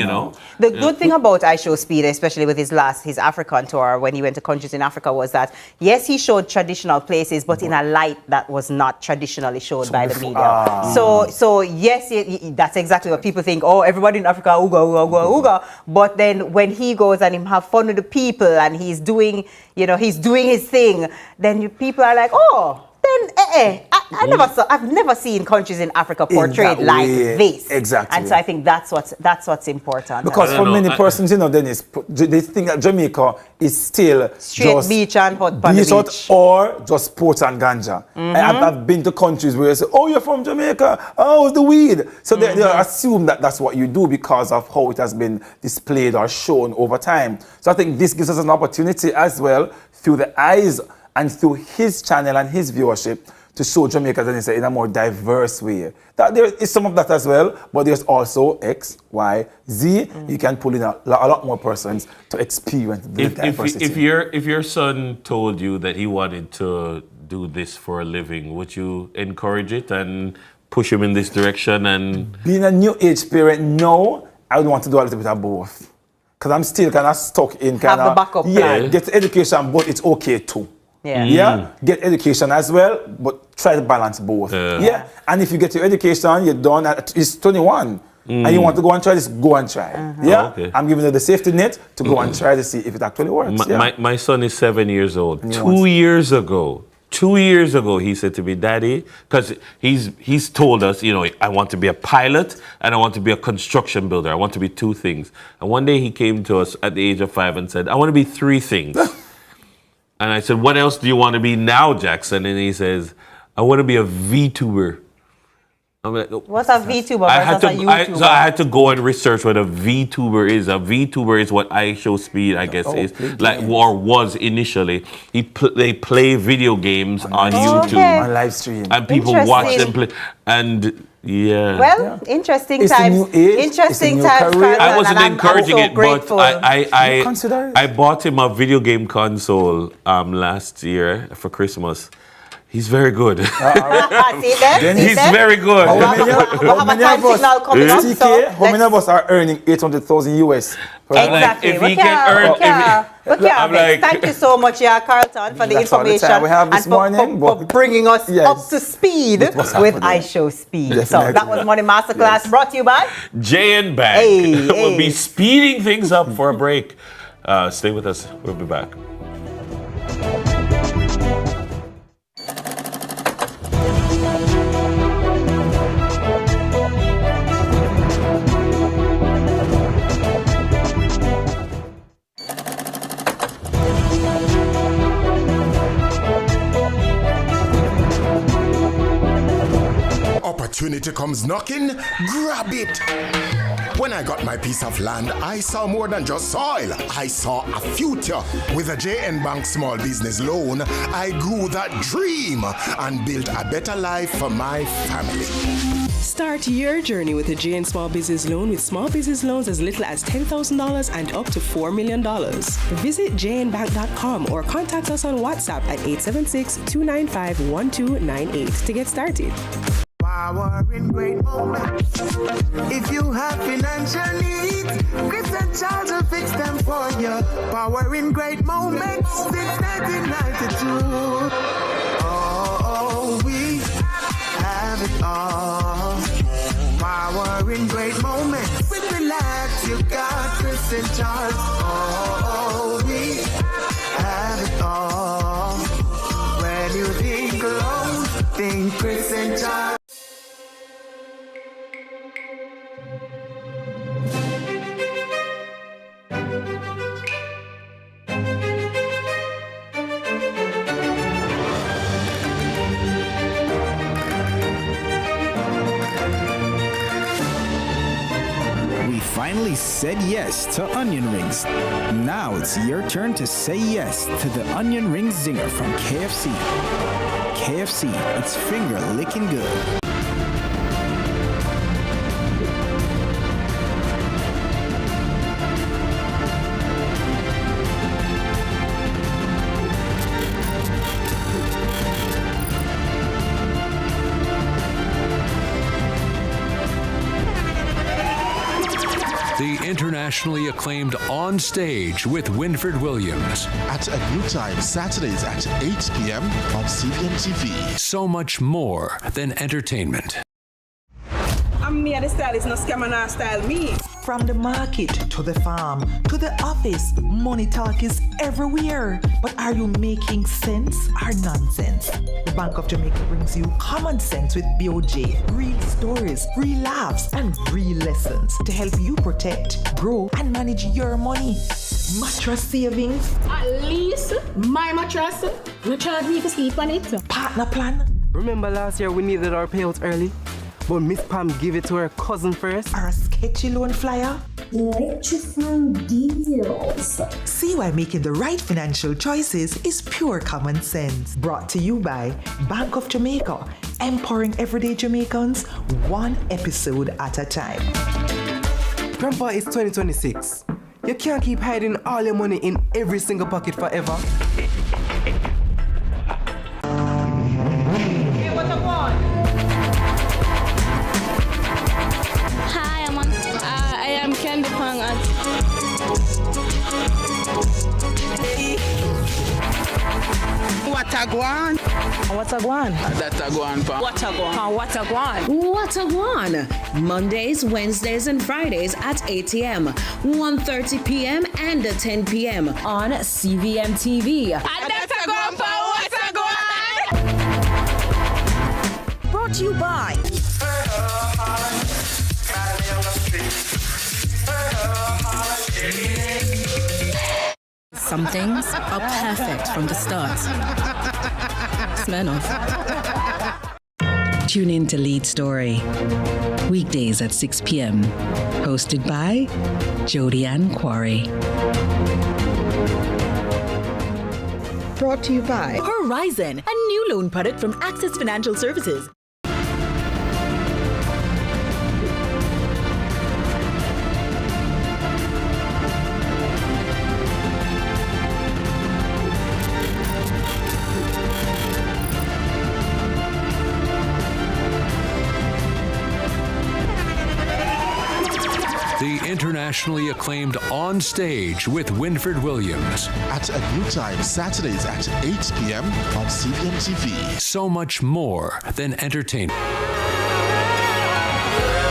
The good thing about I Show Speed, especially with his African tour when he went to countries in Africa, was that yes, he showed traditional places, but in a light that was not traditionally showed by the media. So yes, that's exactly what people think. Oh, everybody in Africa, ooga. But then when he goes and him have fun with the people and he's doing his thing, then people are like, oh, then I've never seen countries in Africa portrayed like this. Exactly. And so I think that's what's important. Because for many persons, Dennis, they think that Jamaica is still straight just beach and hot on the beach. Or just sports and ganja. I've been to countries where they say, oh, you're from Jamaica, oh, the weed. So they assume that that's what you do because of how it has been displayed or shown over time. So I think this gives us an opportunity as well through the eyes and through his channel and his viewership to show Jamaica in a more diverse way. That there is some of that as well, but there's also X, Y, Z. You can pull in a lot more persons to experience the diversity. If your son told you that he wanted to do this for a living, would you encourage it and push him in this direction? And being a new age parent, no, I would want to do a little bit of both. Because I'm still kind of stuck in kind of... Have the backup plan. Get education, but it's okay too. Yeah. Get education as well, but try to balance both. And if you get your education, you're done at it's 21, and you want to go and try this, go and try. I'm giving you the safety net to go and try to see if it actually works. My son is 7 years old. 2 years ago, he said to me, Daddy, because he's told us, I want to be a pilot and I want to be a construction builder. I want to be 2 things. And one day he came to us at the age of 5 and said, I want to be 3 things. And I said, what else do you want to be now, Jackson? And he says, I want to be a VTuber. I'm like, what's a VTuber versus a YouTuber? So I had to go and research what a VTuber is. A VTuber is what iShowSpeed, I guess, is. Or was initially. They play video games on YouTube. On live stream. And people watch them play. And well, interesting it's times. A new age, interesting it's a new times. career. I wasn't encouraging it, grateful. but I bought him a video game console last year for Christmas. He's very good. See that? He's very good. How many of us are earning 800,000 US? Exactly. If he can earn, thank you so much, Carlton, for the information we have this morning, for bringing us up to speed with iShowSpeed. So that was Money Masterclass brought to you by J&B Bank. We'll be speeding things up for a break. Stay with us. We'll be back. Opportunity comes knocking, grab it. When I got my piece of land, I saw more than just soil. I saw a future. With a J&B Bank small business loan, I grew that dream and built a better life for my family. Start your journey with a JN Small Business Loan with small business loans as little as $10,000 and up to $4 million. Visit jnbank.com or contact us on WhatsApp at 876-295-1298 to get started. Power in great moments. If you have financial needs, Chris and Charles will fix them for you. Power in great moments since 1992. Oh, we have it all. Power in great moments. Relax, you got Chris and Charles. Oh, we have it all. When you think alone, think Chris and Charles. Finally said yes to onion rings. Now it's your turn to say yes to the onion ring zinger from KFC. KFC, it's finger licking good. The internationally acclaimed On Stage with Winford Williams. At a new time, Saturdays at 8 p.m. on CVMTV. So much more than entertainment. I'm me the stylist, no scammer, no style me. From the market to the farm to the office, money talk is everywhere. But are you making sense or nonsense? The Bank of Jamaica brings you common sense with BOJ. Real stories, real laughs, and real lessons to help you protect, grow, and manage your money. Mattress savings. At least my mattress, you charge me for sleep on it. Partner plan. Remember last year we needed our payouts early? But Miss Pam gave it to her cousin first. Or a sketchy loan flyer. Electrifying deals. See why making the right financial choices is pure common sense. Brought to you by Bank of Jamaica, empowering everyday Jamaicans one episode at a time. Grandpa, it's 2026. You can't keep hiding all your money in every single pocket forever. Hey, what I want? Hi, I am Candy Pang. What I want? What a guan? That I want, pa. What a guan? What a guan? What a guan! Mondays, Wednesdays, and Fridays at 8 a.m., 1:30 p.m., and 10 p.m. on CVM TV. That's a guan, pa. What a guan? Brought to you by Some things are perfect from the start. Smirnoff. Tune in to Lead Story. Weekdays at 6 p.m. Hosted by Jody Ann Quarry. Brought to you by Horizon, a new loan product from Access Financial Services. The internationally acclaimed On Stage with Winfred Williams. At a new time, Saturdays at 8 p.m. on CVM TV. So much more than entertainment.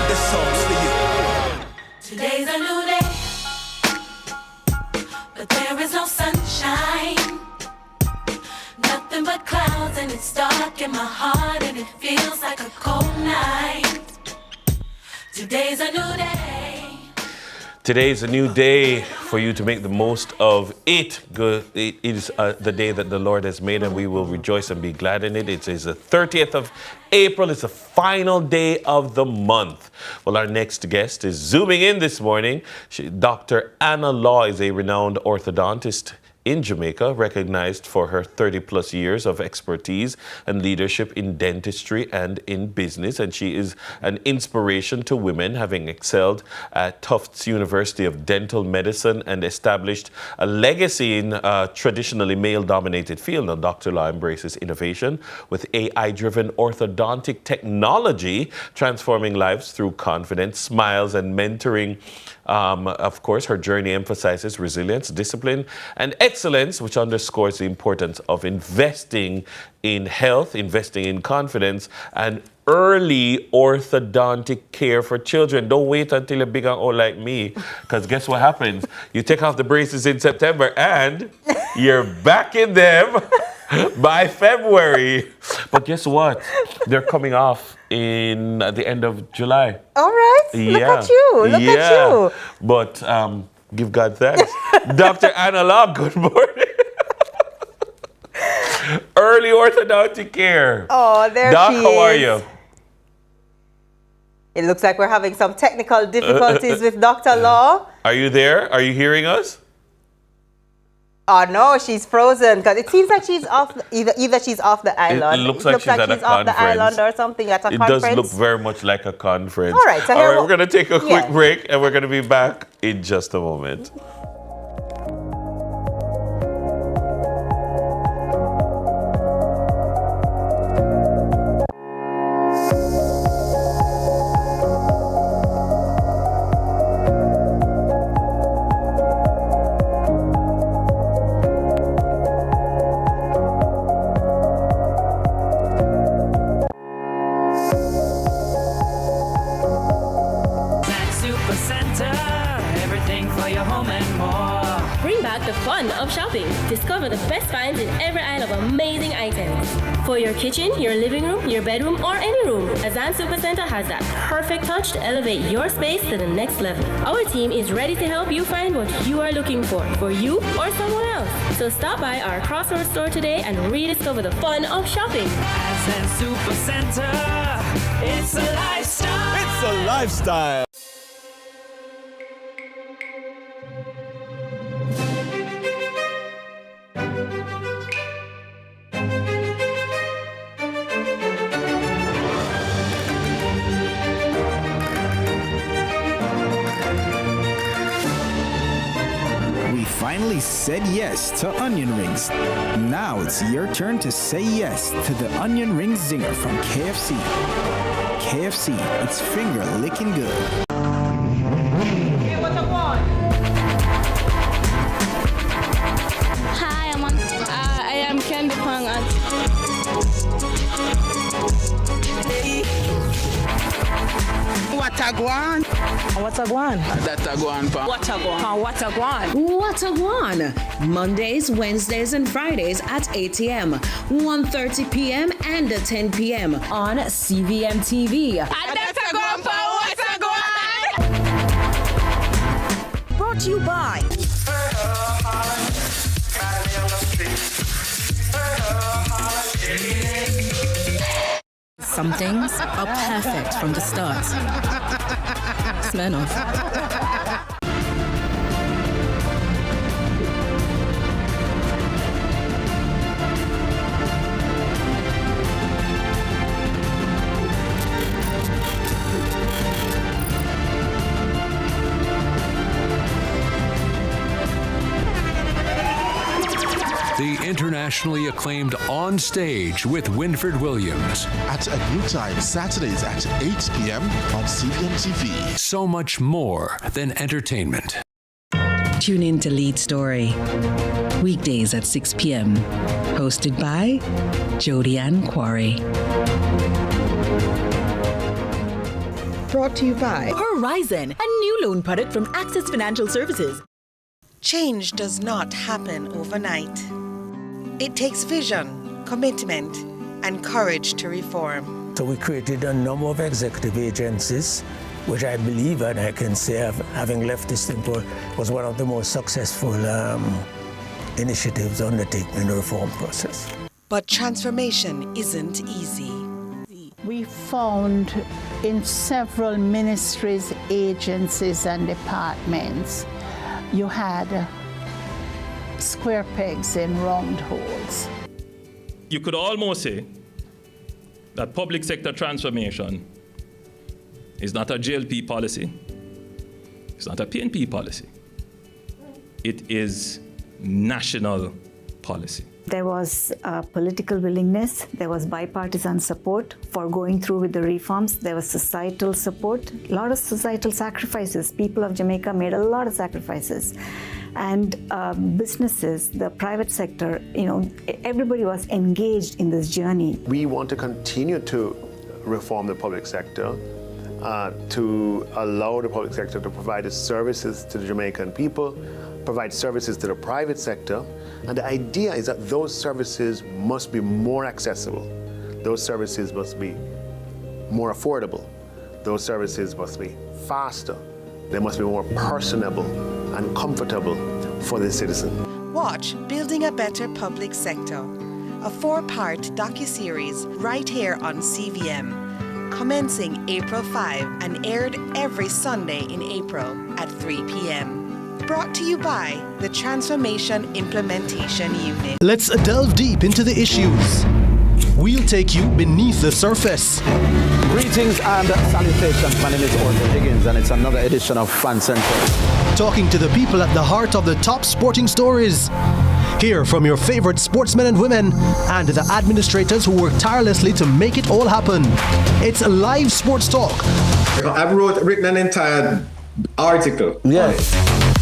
This song's for you. Today's a new day, but there is no sunshine. Nothing but clouds, and it's dark in my heart, and it feels like a cold night. Today's a new day. Today's a new day for you to make the most of it. It is the day that the Lord has made, and we will rejoice and be glad in it. It is the 30th of April. It's the final day of the month. Well, our next guest is zooming in this morning. Dr. Anna Law is a renowned orthodontist in Jamaica, recognized for her 30-plus years of expertise and leadership in dentistry and in business. And she is an inspiration to women, having excelled at Tufts University of Dental Medicine and established a legacy in a traditionally male-dominated field. Now, Dr. Law embraces innovation with AI-driven orthodontic technology, transforming lives through confidence, smiles, and mentoring. Of course, her journey emphasizes resilience, discipline, and excellence, which underscores the importance of investing in health, investing in confidence, and early orthodontic care for children. Don't wait until you're big and old like me, because guess what happens? You take off the braces in September and you're back in them by February. But guess what? They're coming off at the end of July. All right. Look at you. Look at you. But give God thanks. Dr. Anna Law, good morning. Early orthodontic care. Oh, there Doc, she is. how are you? It looks like we're having some technical difficulties with Dr. Law. Are you there? Are you hearing us? Oh no, she's frozen because it seems like she's off. Either she's off the island. It looks like she's at a off the conference. island or something at a It conference. does look very much like a conference. All right, so All here right, we're going to take a quick yeah. break and we're going to be back in just a moment. everything for your home and more. Bring back the fun of shopping. Discover the best finds in every aisle of amazing items. For your kitchen, your living room, your bedroom, or any room, Azan Supercenter has that perfect touch to elevate your space to the next level. Our team is ready to help you find what you are looking for you or someone else. So stop by our Crossroads store today and rediscover the fun of shopping. Azan Supercenter, it's a lifestyle. It's a lifestyle. Finally said yes to onion rings. Now it's your turn to say yes to the onion ring zinger from KFC. KFC, it's finger licking good. Hey, what up, one? Hi, I am Candy Pang. What a guan? What a guan? That a guan pa. What a guan? What a guan? What a guan! Mondays, Wednesdays, and Fridays at 8 a.m., 1:30 p.m., and 10 p.m. on CVM TV. That's a guan pa. What a guan? Brought to you by Some things are perfect from the start. Smirnoff. The internationally acclaimed On Stage with Winfred Williams. At a new time, Saturdays at 8 p.m. on CVM TV. So much more than entertainment. Tune in to Lead Story. Weekdays at 6 p.m. Hosted by Jodianne Quarry. Brought to you by Horizon, a new loan product from Access Financial Services. Change does not happen overnight. It takes vision, commitment, and courage to reform. So we created a number of executive agencies, which I believe, and I can say, having left this thing, was one of the most successful initiatives undertaken in the reform process. But transformation isn't easy. We found in several ministries, agencies, and departments, you had square pegs in round holes. You could almost say that public sector transformation is not a JLP policy, it's not a PNP policy. It is national policy. There was political willingness, there was bipartisan support for going through with the reforms, there was societal support, a lot of societal sacrifices. People of Jamaica made a lot of sacrifices. And businesses, the private sector, everybody was engaged in this journey. We want to continue to reform the public sector, to allow the public sector to provide the services to the Jamaican people, provide services to the private sector. And the idea is that those services must be more accessible. Those services must be more affordable. Those services must be faster. They must be more personable and comfortable for the citizen. Watch Building a Better Public Sector, a 4-part docuseries right here on CVM, commencing April 5 and aired every Sunday in April at 3 p.m. Brought to you by the Transformation Implementation Unit. Let's delve deep into the issues. We'll take you beneath the surface. Greetings and salutations. My name is Orthodontics Higgins and it's another edition of Fan Central. Talking to the people at the heart of the top sporting stories. Hear from your favorite sportsmen and women and the administrators who work tirelessly to make it all happen. It's live sports talk. I've written an entire article. Yeah.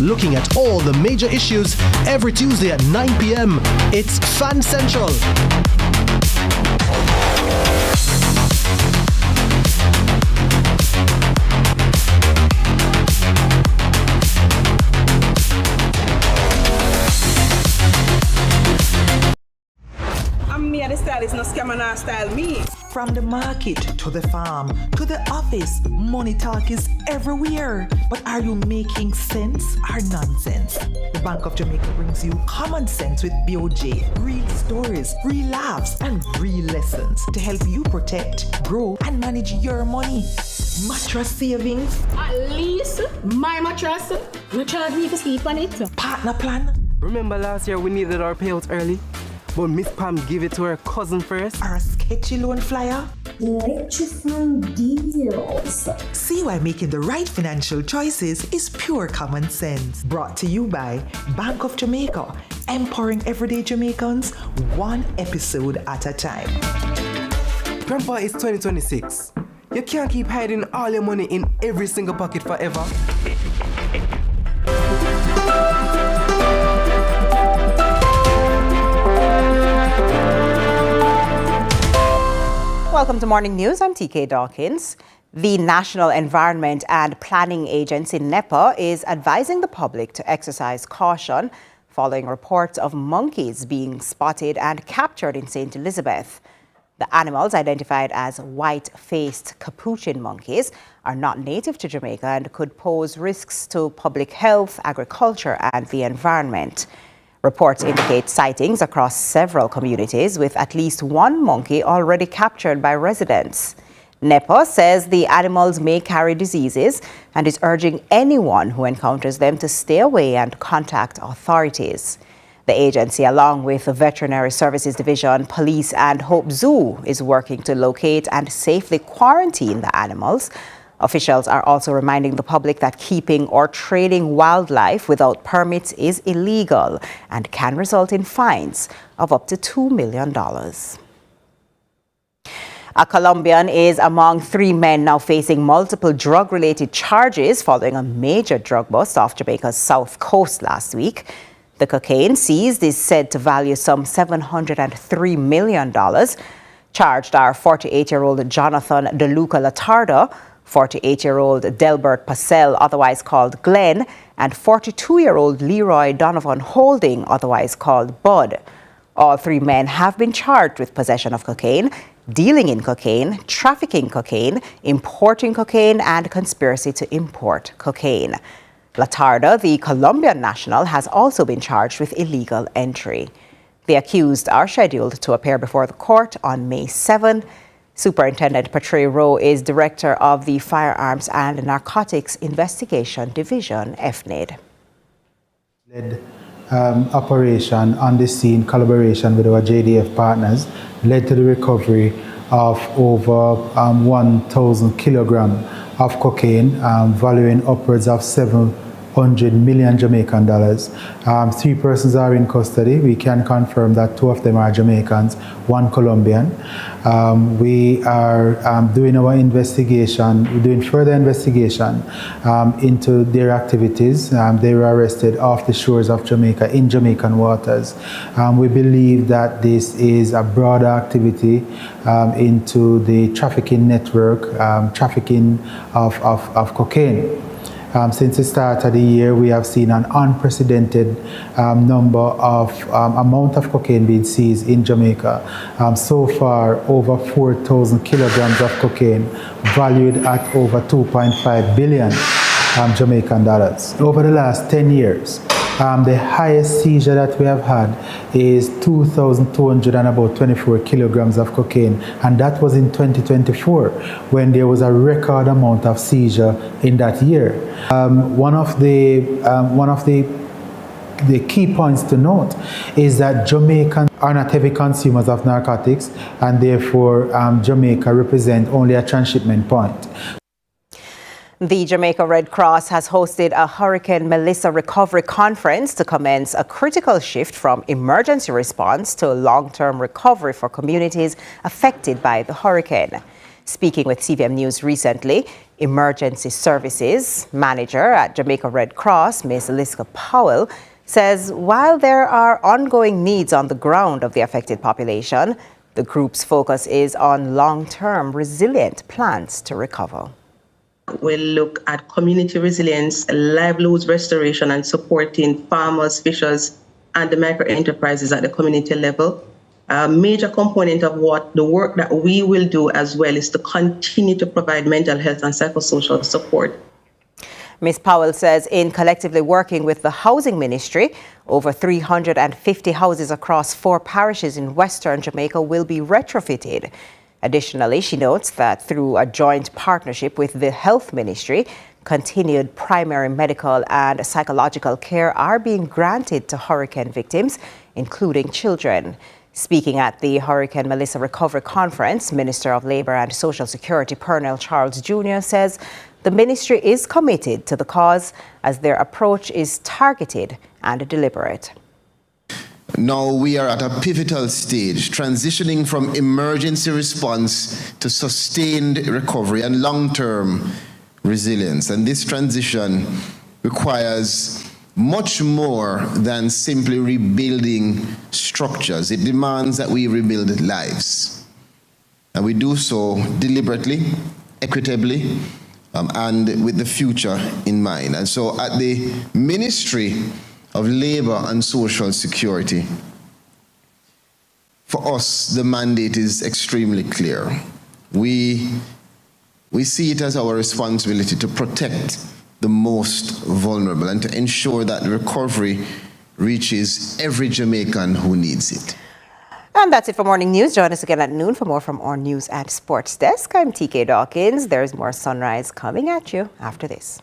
Looking at all the major issues every Tuesday at 9 p.m. It's Fan Central. style is no scammer nor style me. From the market to the farm to the office, money talk is everywhere. But are you making sense or nonsense? The Bank of Jamaica brings you common sense with BOJ. Real stories, real laughs, and real lessons to help you protect, grow, and manage your money. Mattress savings. At least my mattress. You charge me for sleep on it. Partner plan. Remember last year we needed our payouts early? But Miss Pam gave it to her cousin first. Or a sketchy loan flyer. Electrifying deals. See why making the right financial choices is pure common sense. Brought to you by Bank of Jamaica, empowering everyday Jamaicans one episode at a time. Grandpa, it's 2026. You can't keep hiding all your money in every single pocket forever. Welcome to Morning News. I'm TK Dawkins. The National Environment and Planning Agency, NEPA, is advising the public to exercise caution following reports of monkeys being spotted and captured in St. Elizabeth. The animals, identified as white-faced capuchin monkeys, are not native to Jamaica and could pose risks to public health, agriculture, and the environment. Reports indicate sightings across several communities, with at least one monkey already captured by residents. NEPA says the animals may carry diseases and is urging anyone who encounters them to stay away and contact authorities. The agency, along with the Veterinary Services Division, Police, and Hope Zoo, is working to locate and safely quarantine the animals. Officials are also reminding the public that keeping or trading wildlife without permits is illegal and can result in fines of up to $2 million. A Colombian is among 3 men now facing multiple drug-related charges following a major drug bust off Jamaica's south coast last week. The cocaine seized is said to value some $703 million. Charged are 48-year-old Jonathan DeLuca Latarda, 48-year-old Delbert Pacell, otherwise called Glenn, and 42-year-old Leroy Donovan Holding, otherwise called Bud. All 3 men have been charged with possession of cocaine, dealing in cocaine, trafficking cocaine, importing cocaine, and conspiracy to import cocaine. Latarda, the Colombian national, has also been charged with illegal entry. The accused are scheduled to appear before the court on May 7. Superintendent Patray Rowe is director of the Firearms and Narcotics Investigation Division, FNID. Led operation on the scene, collaboration with our JDF partners, led to the recovery of over 1,000 kilograms of cocaine, valuing upwards of 700 million Jamaican dollars. 3 persons are in custody. We can confirm that 2 of them are Jamaicans, 1 Colombian. We are doing our investigation, we're doing further investigation into their activities. They were arrested off the shores of Jamaica in Jamaican waters. We believe that this is a broader activity into the trafficking network, trafficking of cocaine. Since the start of the year, we have seen an unprecedented number of amount of cocaine being seized in Jamaica. So far, over 4,000 kilograms of cocaine, valued at over 2.5 billion Jamaican dollars. Over the last 10 years, the highest seizure that we have had is 2,224 kilograms of cocaine, and that was in 2024 when there was a record amount of seizure in that year. One of the key points to note is that Jamaicans are not heavy consumers of narcotics, and therefore Jamaica represents only a transshipment point. The Jamaica Red Cross has hosted a Hurricane Melissa Recovery Conference to commence a critical shift from emergency response to long-term recovery for communities affected by the hurricane. Speaking with CVM News recently, Emergency Services Manager at Jamaica Red Cross, Ms. Liska Powell, says while there are ongoing needs on the ground of the affected population, the group's focus is on long-term resilient plans to recover. We'll look at community resilience, livelihoods restoration, and supporting farmers, fishers, and the micro enterprises at the community level. A major component of what the work that we will do as well is to continue to provide mental health and psychosocial support. Ms. Powell says in collectively working with the Housing Ministry, over 350 houses across 4 parishes in Western Jamaica will be retrofitted. Additionally, she notes that through a joint partnership with the Health Ministry, continued primary medical and psychological care are being granted to hurricane victims, including children. Speaking at the Hurricane Melissa Recovery Conference, Minister of Labour and Social Security Pernell Charles Jr. says the ministry is committed to the cause as their approach is targeted and deliberate. Now we are at a pivotal stage, transitioning from emergency response to sustained recovery and long-term resilience. And this transition requires much more than simply rebuilding structures. It demands that we rebuild lives. And we do so deliberately, equitably, and with the future in mind. And so at the Ministry of Labour and Social Security, for us, the mandate is extremely clear. We see it as our responsibility to protect the most vulnerable and to ensure that recovery reaches every Jamaican who needs it. And that's it for Morning News. Join us again at noon for more from our News and Sports Desk. I'm TK Dawkins. There's more Sunrise coming at you after this.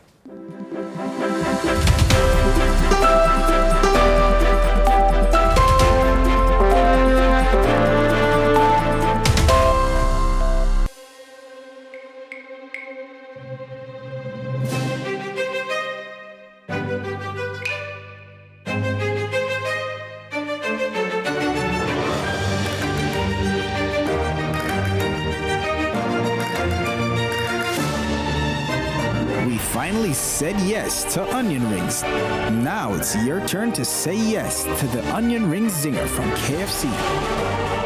Finally said yes to onion rings. Now it's your turn to say yes to the onion ring zinger from KFC.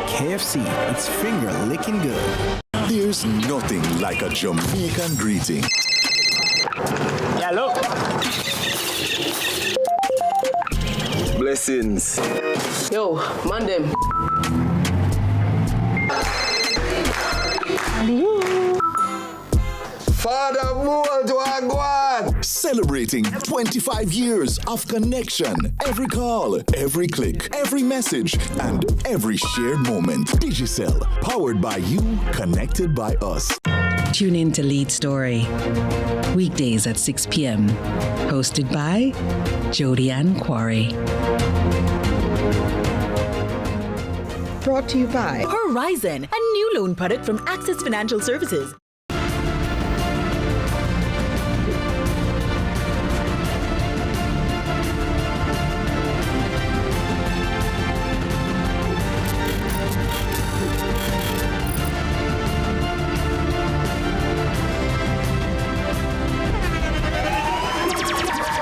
KFC, it's finger licking good. There's nothing like a Jamaican greeting. Yeah, look. Blessings. Yo, man them. Father Mold Wagwan! Celebrating 25 years of connection. Every call, every click, every message, and every shared moment. Digicel, powered by you, connected by us. Tune in to Lead Story. Weekdays at 6 p.m. Hosted by Jodianne Quarry. Brought to you by Horizon, a new loan product from Access Financial Services.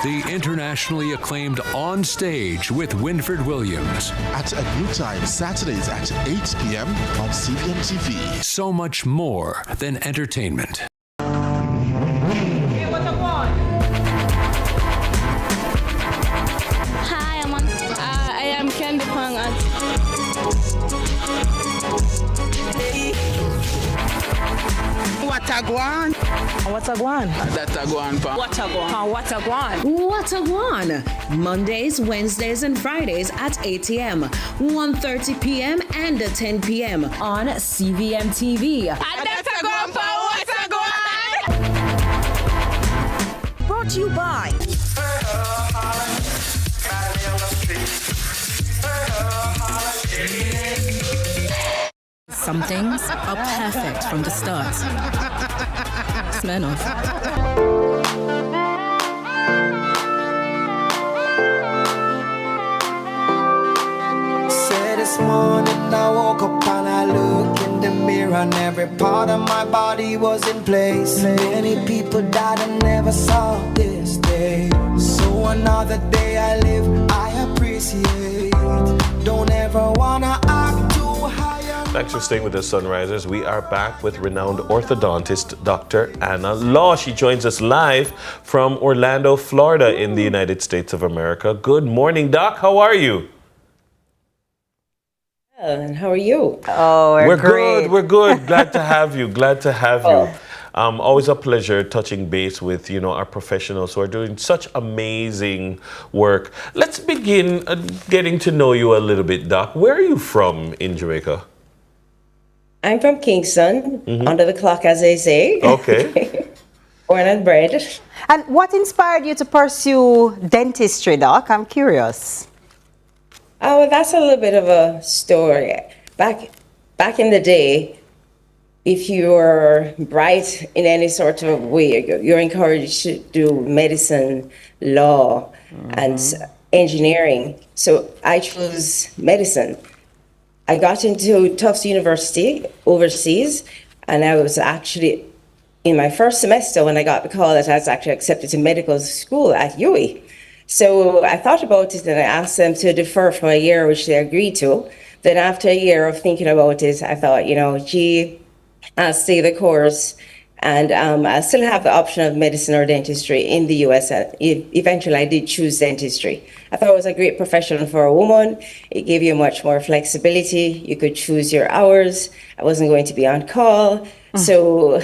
The internationally acclaimed On Stage with Winfred Williams. At a new time, Saturdays at 8 p.m. on CVM TV. So much more than entertainment. Hey, what I want? Hi, I am Candy Pang. What a guan? What a guan? That a guan, pa. What a guan? What a guan? What a guan? Mondays, Wednesdays, and Fridays at 8 a.m., 1:30 p.m., and 10 p.m. on CVM TV. That's a guan, pa. What a guan? Brought to you by Some things are perfect from the start. Smirnoff. Say this morning I woke up and I look in the mirror and every part of my body was in place. Many people died and never saw this day. So another day I live, I appreciate. Don't ever wanna act too high. Thanks for staying with us, Sunrisers. We are back with renowned orthodontist Dr. Anna Law. She joins us live from Orlando, Florida in the United States of America. Good morning, Doc. How are you? And how are you? Oh, We're good. We're good. Glad to have you. Glad to have you. Always a pleasure touching base with our professionals who are doing such amazing work. Let's begin getting to know you a little bit, Doc. Where are you from in Jamaica? I'm from Kingston, under the clock, as they say. Okay. Born and bred. And what inspired you to pursue dentistry, Doc? I'm curious. Oh, well, that's a little bit of a story. Back in the day, if you're bright in any sort of way, you're encouraged to do medicine, law, and engineering. So I chose medicine. I got into Tufts University overseas, and I was actually in my first semester when I got the call that I was actually accepted to medical school at UWI. So I thought about it and I asked them to defer for a year, which they agreed to. Then after a year of thinking about it, I thought, I'll stay the course, and I still have the option of medicine or dentistry in the US. Eventually, I did choose dentistry. I thought it was a great profession for a woman. It gave you much more flexibility. You could choose your hours. I wasn't going to be on call. So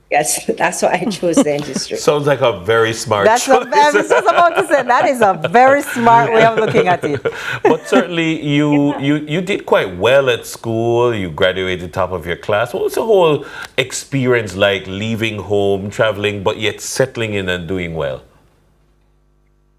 yes, that's why I chose dentistry. Sounds like a very smart choice. I was just about to say, that is a very smart way of looking at it. But certainly you did quite well at school. You graduated top of your class. What was the whole experience like, leaving home, traveling, but yet settling in and doing well?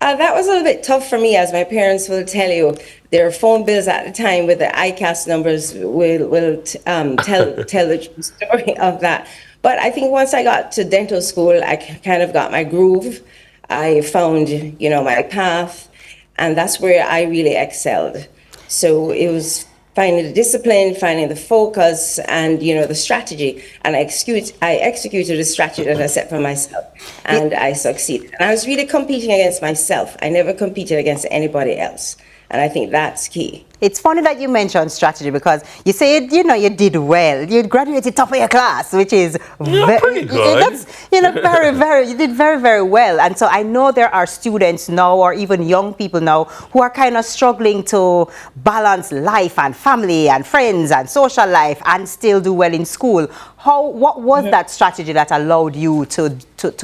That was a little bit tough for me, as my parents will tell you. Their phone bills at the time with the ICAS numbers will tell the true story of that. But I think once I got to dental school, I kind of got my groove. I found, my path, and that's where I really excelled. So it was finding the discipline, finding the focus, and, the strategy. And I executed the strategy that I set for myself, and I succeeded. And I was really competing against myself. I never competed against anybody else. And I think that's key. It's funny that you mentioned strategy, because you said, you did well. You graduated top of your class, which is pretty good. That's, you did very, very well. And so I know there are students now, or even young people now, who are kind of struggling to balance life and family and friends and social life and still do well in school. What was that strategy that allowed you to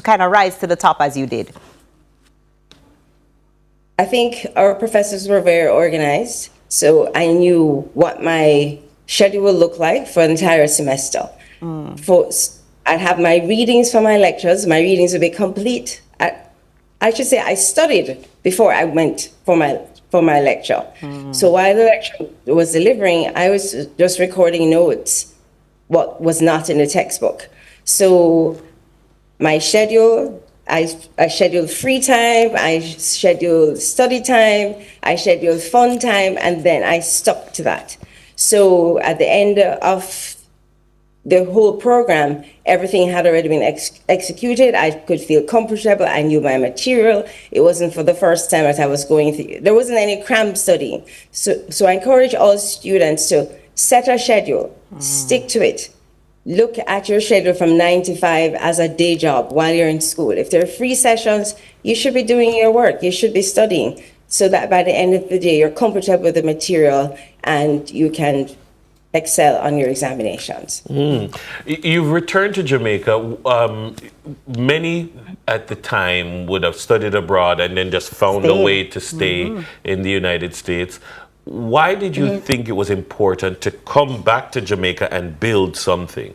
kind of rise to the top as you did? I think our professors were very organized, so I knew what my schedule looked like for the entire semester. I'd have my readings for my lectures. My readings would be complete. I should say I studied before I went for my lecture. So while the lecture was delivering, I was just recording notes, what was not in the textbook. So my schedule, I scheduled free time, I scheduled study time, I scheduled fun time, and then I stuck to that. So at the end of the whole program, everything had already been executed. I could feel comfortable. I knew my material. It wasn't for the first time that I was going through. There wasn't any cram studying. So I encourage all students to set a schedule, stick to it. Look at your schedule from 9 to 5 as a day job while you're in school. If there are free sessions, you should be doing your work. You should be studying, so that by the end of the day, you're comfortable with the material and you can excel on your examinations. You've returned to Jamaica. Many at the time would have studied abroad and then just found a way to stay in the United States. Why did you think it was important to come back to Jamaica and build something?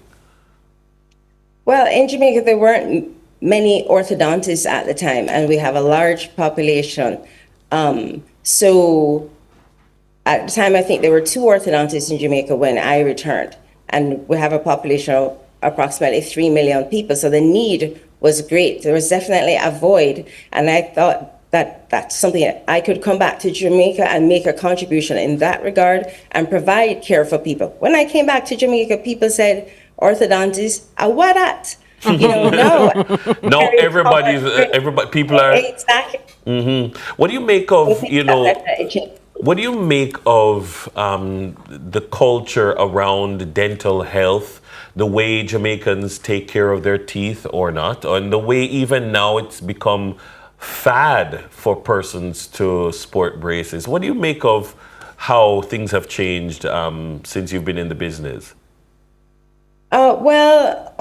Well, in Jamaica, there weren't many orthodontists at the time, and we have a large population. So at the time, I think there were 2 orthodontists in Jamaica when I returned, and we have a population of approximately 3 million people. So the need was great. There was definitely a void, and I thought that's something that I could come back to Jamaica and make a contribution in that regard and provide care for people. When I came back to Jamaica, people said, orthodontist, what at? No. No, people are. Exactly. What do you make of, what do you make of the culture around dental health, the way Jamaicans take care of their teeth or not, and the way even now it's become fad for persons to sport braces? What do you make of how things have changed since you've been in the business? Well,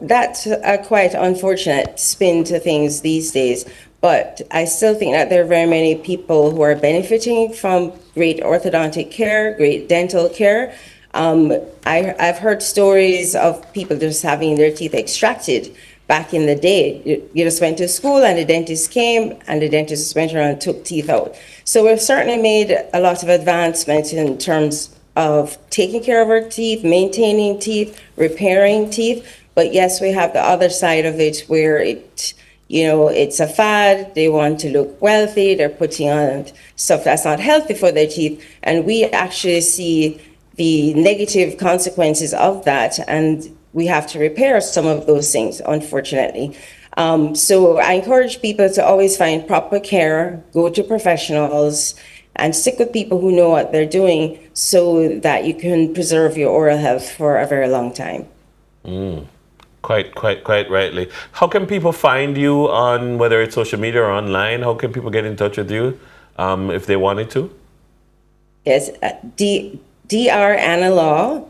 that's a quite unfortunate spin to things these days. But I still think that there are very many people who are benefiting from great orthodontic care, great dental care. I've heard stories of people just having their teeth extracted back in the day. You just went to school and the dentist came and the dentist just went around and took teeth out. So we've certainly made a lot of advancements in terms of taking care of our teeth, maintaining teeth, repairing teeth. But yes, we have the other side of it where it's a fad. They want to look wealthy. They're putting on stuff that's not healthy for their teeth. And we actually see the negative consequences of that. And we have to repair some of those things, unfortunately. So I encourage people to always find proper care, go to professionals, and stick with people who know what they're doing so that you can preserve your oral health for a very long time. Quite rightly. How can people find you on, whether it's social media or online? How can people get in touch with you if they wanted to? Yes, Dr. Anna Law,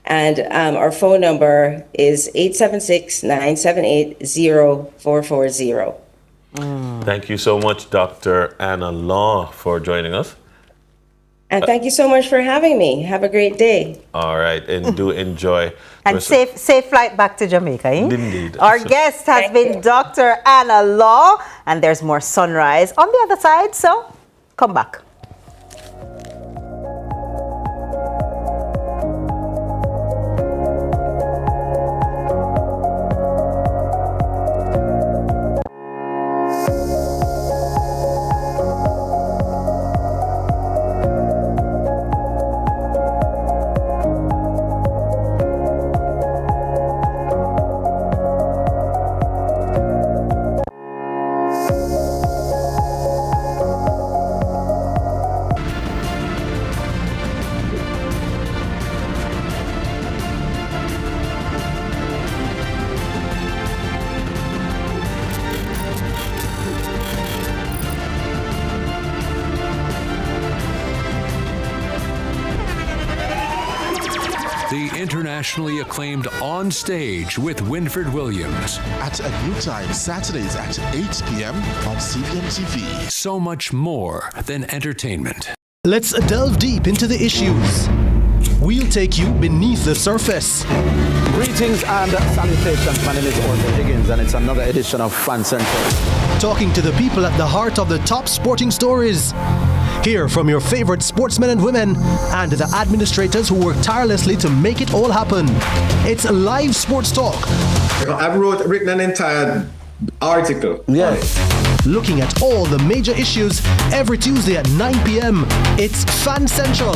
and our phone number is 876-978-0440. Thank you so much, Dr. Anna Law, for joining us. And thank you so much for having me. Have a great day. All right, and do enjoy. And safe flight back to Jamaica. Eh? Indeed. Our guest has been Dr. Anna Law, and there's more sunrise on the other side, so come back. The internationally acclaimed On Stage with Winfred Williams. At a new time, Saturdays at 8 p.m. on CVM TV. So much more than entertainment. Let's delve deep into the issues. We'll take you beneath the surface. Greetings and salutations. My name is Ortho Higgins, and it's another edition of Fan Central. Talking to the people at the heart of the top sporting stories. Hear from your favorite sportsmen and women and the administrators who work tirelessly to make it all happen. It's live sports talk. I've written an entire article. Yes. Looking at all the major issues every Tuesday at 9 p.m. It's Fan Central.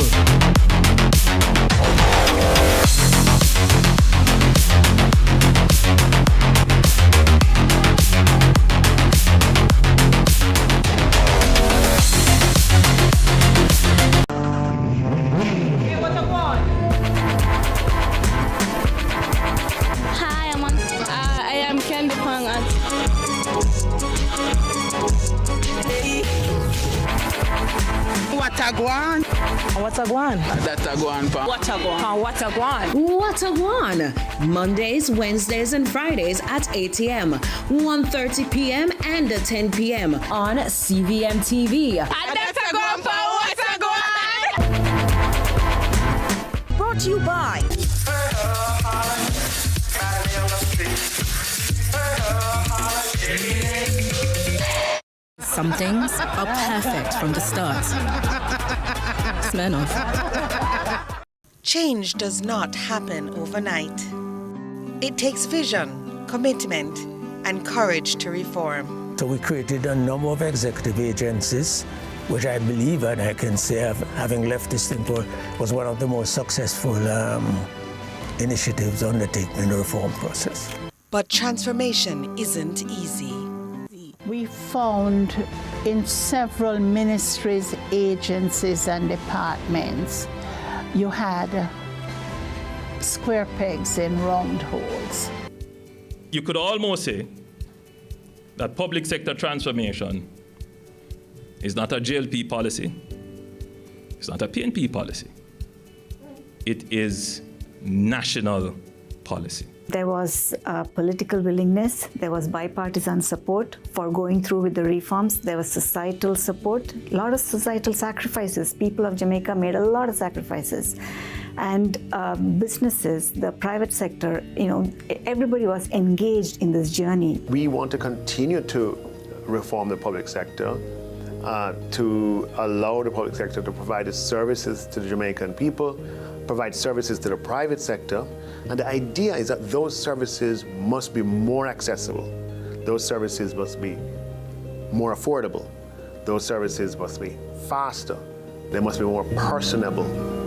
Watagwan. Mondays, Wednesdays, and Fridays at 8 a.m., 1:30 p.m., and 10 p.m. on CVM TV. Brought to you by Some things are perfect from the start. Smirnoff. Change does not happen overnight. It takes vision, commitment, and courage to reform. So we created a number of executive agencies, which I believe, and I can say, having left this thing for, was one of the most successful initiatives undertaken in the reform process. But transformation isn't easy. We found in several ministries, agencies, and departments, you had square pegs in round holes. You could almost say that public sector transformation is not a JLP policy. It's not a PNP policy. It is national policy. There was political willingness, there was bipartisan support for going through with the reforms, there was societal support, a lot of societal sacrifices. People of Jamaica made a lot of sacrifices. And businesses, the private sector, everybody was engaged in this journey. We want to continue to reform the public sector, to allow the public sector to provide its services to the Jamaican people, provide services to the private sector. And the idea is that those services must be more accessible. Those services must be more affordable. Those services must be faster. They must be more personable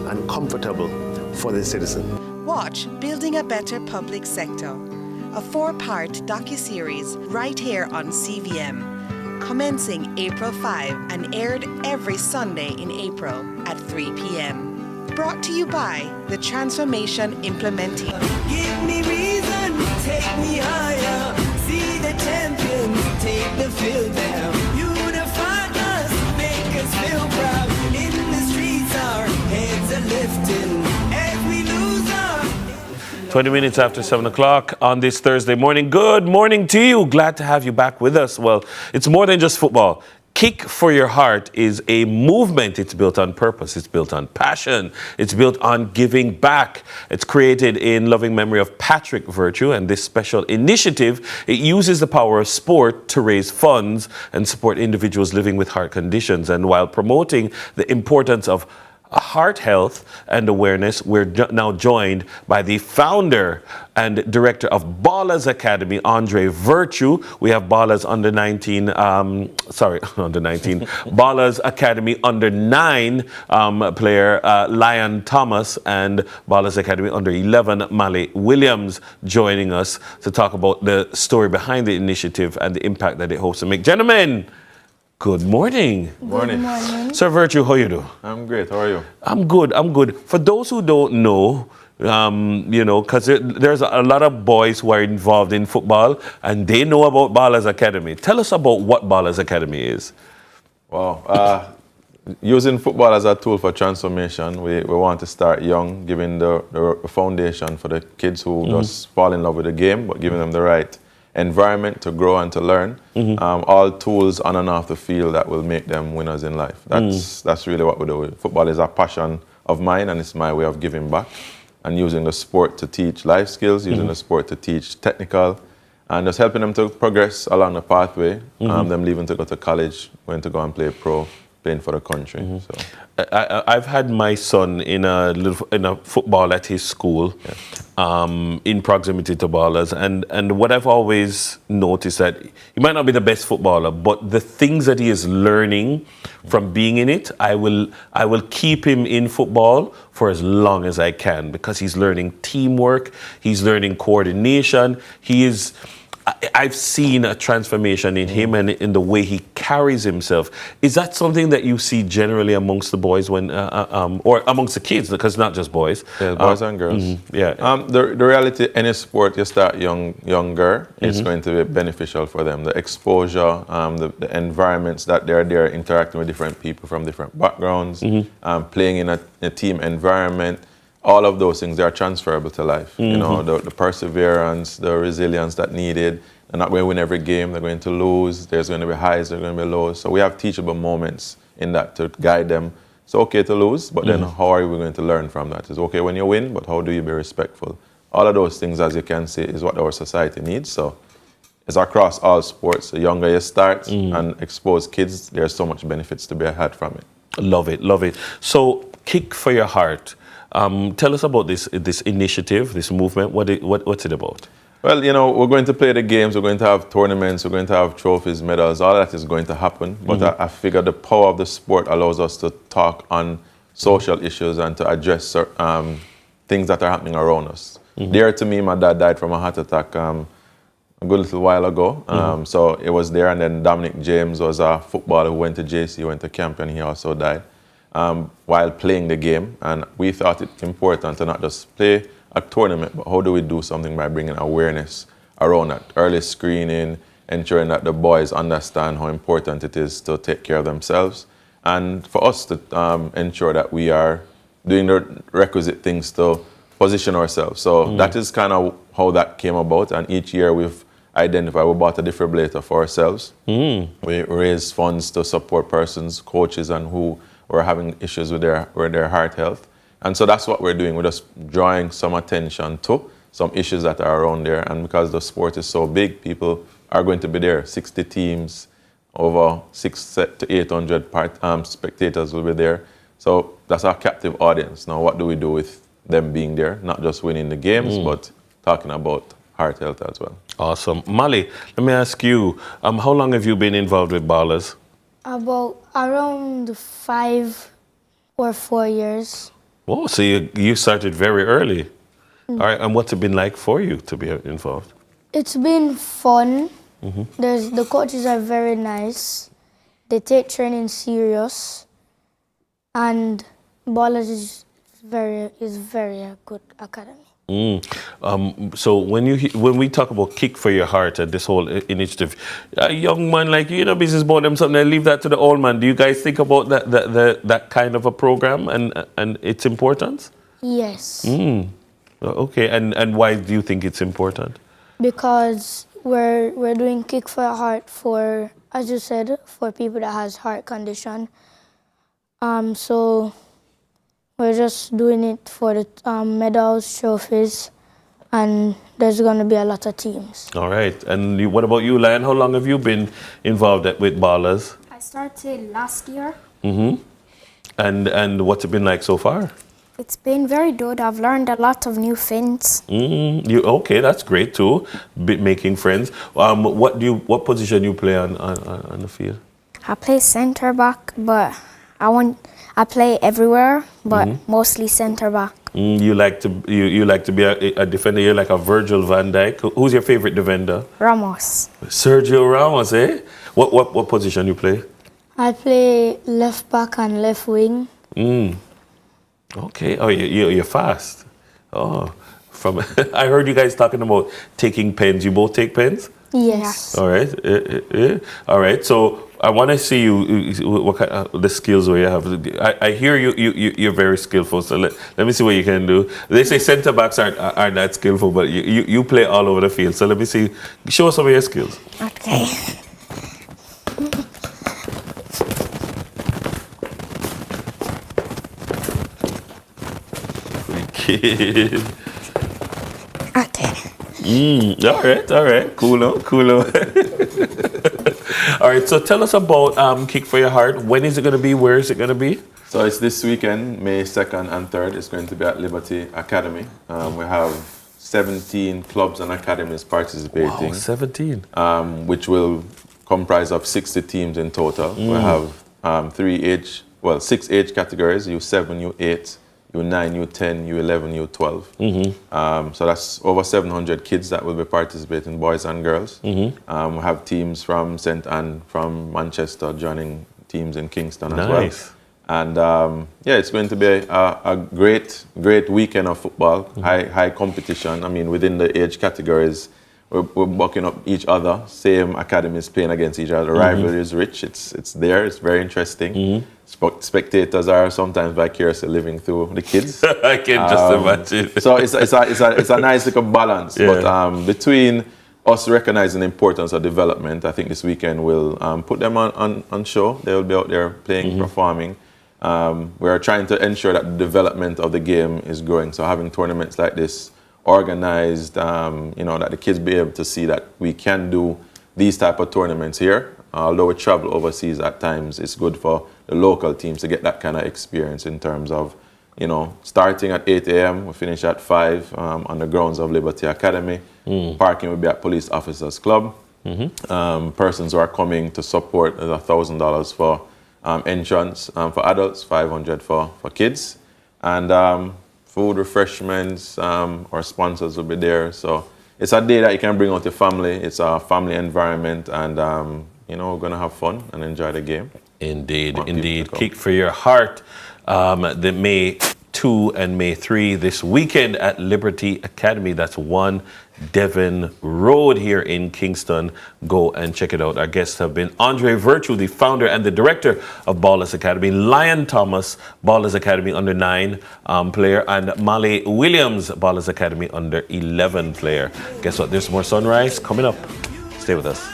and comfortable for the citizen. Watch Building a Better Public Sector, a 4-part docuseries right here on CVM, commencing April 5 and aired every Sunday in April at 3 p.m. Brought to you by the Transformation Implementing. Give me reason, take me higher. See the champions, take the field down. Unify us, make us feel proud. In the streets, our heads are lifting as we lose our... 20 minutes after 7 o'clock on this Thursday morning. Good morning to you. Glad to have you back with us. Well, it's more than just football. Kick for Your Heart is a movement. It's built on purpose. It's built on passion. It's built on giving back. It's created in loving memory of Patrick Virtue, and this special initiative, it uses the power of sport to raise funds and support individuals living with heart conditions. And while promoting the importance of heart health and awareness, we're now joined by the founder and director of Ballers Academy, Andre Virtue. We have Ballers under 19, Ballers Academy under 9 player Lyon Thomas, and Ballers Academy under 11 Mali Williams joining us to talk about the story behind the initiative and the impact that it hopes to make. Gentlemen, good morning. Good morning. Sir Virtue, how you do? I'm great. How are you? I'm good. For those who don't know, because there's a lot of boys who are involved in football and they know about Ballers Academy. Tell us about what Ballers Academy is. Wow. Using football as a tool for transformation, we want to start young, giving the foundation for the kids who just fall in love with the game, but giving them the right environment to grow and to learn. All tools on and off the field that will make them winners in life. That's really what we do. Football is a passion of mine, and it's my way of giving back and using the sport to teach life skills, using the sport to teach technical, and just helping them to progress along the pathway. Them leaving to go to college, going to go and play pro, playing for the country. So. I've had my son in a football at his school, in proximity to Ballers, and what I've always noticed that he might not be the best footballer, but the things that he is learning from being in it, I will keep him in football for as long as I can, because he's learning teamwork, he's learning coordination, I've seen a transformation in him and in the way he carries himself. Is that something that you see generally amongst the boys or amongst the kids? Because it's not just boys. Yeah, boys and girls. The reality, any sport you start younger, it's going to be beneficial for them. The exposure, the environments that they're there interacting with different people from different backgrounds, playing in a team environment. All of those things, they are transferable to life. The perseverance, the resilience that needed. They're not going to win every game. They're going to lose. There's going to be highs. There's going to be lows. So we have teachable moments in that to guide them. It's okay to lose, but then how are we going to learn from that? It's okay when you win, but how do you be respectful? All of those things, as you can see, is what our society needs. So it's across all sports. The younger you start and expose kids, there's so much benefits to be had from it. Love it. So, Kick for Your Heart. Tell us about this initiative, this movement. What's it about? Well, we're going to play the games. We're going to have tournaments. We're going to have trophies, medals. All that is going to happen. But I figure the power of the sport allows us to talk on social issues and to address things that are happening around us. Dear to me, my dad died from a heart attack a good little while ago. So it was there. And then Dominic James was a footballer who went to JC, went to camp, and he also died. While playing the game, and we thought it important to not just play a tournament, but how do we do something by bringing awareness around that, early screening, ensuring that the boys understand how important it is to take care of themselves, and for us to ensure that we are doing the requisite things to position ourselves. So that is kind of how that came about, and each year we've identified, we bought a defibrillator for ourselves. We raise funds to support persons, coaches, and who were having issues with their heart health. And so that's what we're doing. We're just drawing some attention to some issues that are around there. And because the sport is so big, people are going to be there. 60 teams, over 600 to 800 spectators will be there. So that's our captive audience. Now, what do we do with them being there? Not just winning the games, but talking about heart health as well. Awesome. Molly, let me ask you, how long have you been involved with Ballers? About around 5 or 4 years. Oh, so you started very early. All right, and what's it been like for you to be involved? It's been fun. The coaches are very nice. They take training serious. And Ballers is very a good academy. So when we talk about Kick for Your Heart and this whole initiative, a young man like you, business about them something, and leave that to the old man. Do you guys think about that kind of a program and its importance? Yes. Okay, and why do you think it's important? Because we're doing Kick for Your Heart for, as you said, for people that has heart condition. So we're just doing it for the medals, trophies, and there's going to be a lot of teams. All right. And what about you, Lion? How long have you been involved with Ballers? I started last year. And what's it been like so far? It's been very good. I've learned a lot of new things. Okay, that's great too. Making friends. What position you play on the field? I play center back, but I play everywhere, but mostly center back. You like to be a defender. You're like a Virgil van Dijk. Who's your favorite defender? Ramos. Sergio Ramos, eh? What position you play? I play left back and left wing. Okay. Oh, you're fast. Oh, I heard you guys talking about taking pens. You both take pens? Yes. All right. All right. So I want to see what kind of the skills where you have. I hear you're very skillful. So let me see what you can do. They say centre backs aren't that skillful, but you play all over the field. So let me see. Show us some of your skills. Okay. Kid. Okay. All right. Cool. All right, so tell us about Kick for Your Heart. When is it going to be? Where is it going to be? So it's this weekend, May 2nd and 3rd. It's going to be at Liberty Academy. We have 17 clubs and academies participating. Wow, 17. Which will comprise of 60 teams in total. We have 6 age categories, U7, U8, U9, U10, U11, U12. So that's over 700 kids that will be participating, boys and girls. We have teams from St. Anne, from Manchester, joining teams in Kingston as well. And it's going to be a great weekend of football, high competition. I mean, within the age categories, we're bucking up each other. Same academies playing against each other. The rivalry is rich. It's there. It's very interesting. Spectators are sometimes vicariously living through the kids. I can just imagine. So it's a nice little balance. Yeah. But between us recognizing the importance of development, I think this weekend will put them on show. They will be out there playing, performing. We are trying to ensure that the development of the game is growing. So having tournaments like this organized, that the kids be able to see that we can do these type of tournaments here. Although we travel overseas at times, it's good for the local teams to get that kind of experience in terms of, starting at 8 a.m., we finish at 5 on the grounds of Liberty Academy. Parking will be at Police Officers Club. Persons who are coming to support, there's $1,000 for entrance for adults, $500 for kids. And food, refreshments, our sponsors will be there. So it's a day that you can bring out your family. It's a family environment, and we're going to have fun and enjoy the game. Indeed. Kick for Your Heart, the May 2 and May 3 this weekend at Liberty Academy. That's 1 Devon Road here in Kingston. Go and check it out. Our guests have been Andre Virtue, the founder and the director of Ballers Academy, Lion Thomas, Ballers Academy under 9 player, and Molly Williams, Ballers Academy under 11 player. Guess what? There's more sunrise coming up. Stay with us.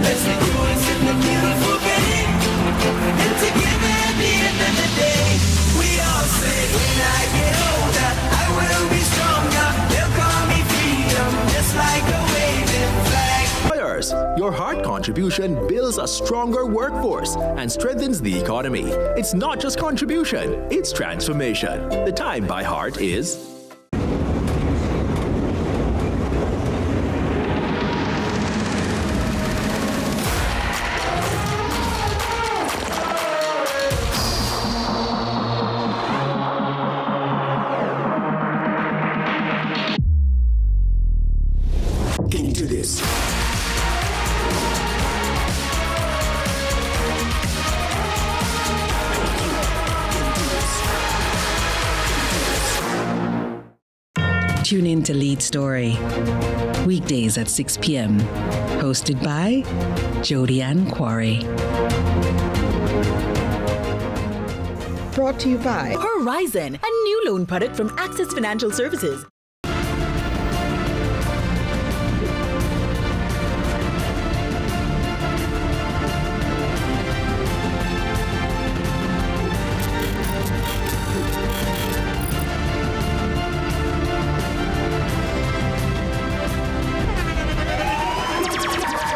Let's rejoice in the beautiful game. And together at the end of the day, we all say, when I get older, I will be stronger. They'll call me freedom, just like a waving flag. Employers, your heart contribution builds a stronger workforce and strengthens the economy. It's not just contribution, it's transformation. The time by heart is... Into this. Tune in to Lead Story, weekdays at 6 p.m. Hosted by Jody Ann Quarry. Brought to you by Horizon, a new loan product from Access Financial Services.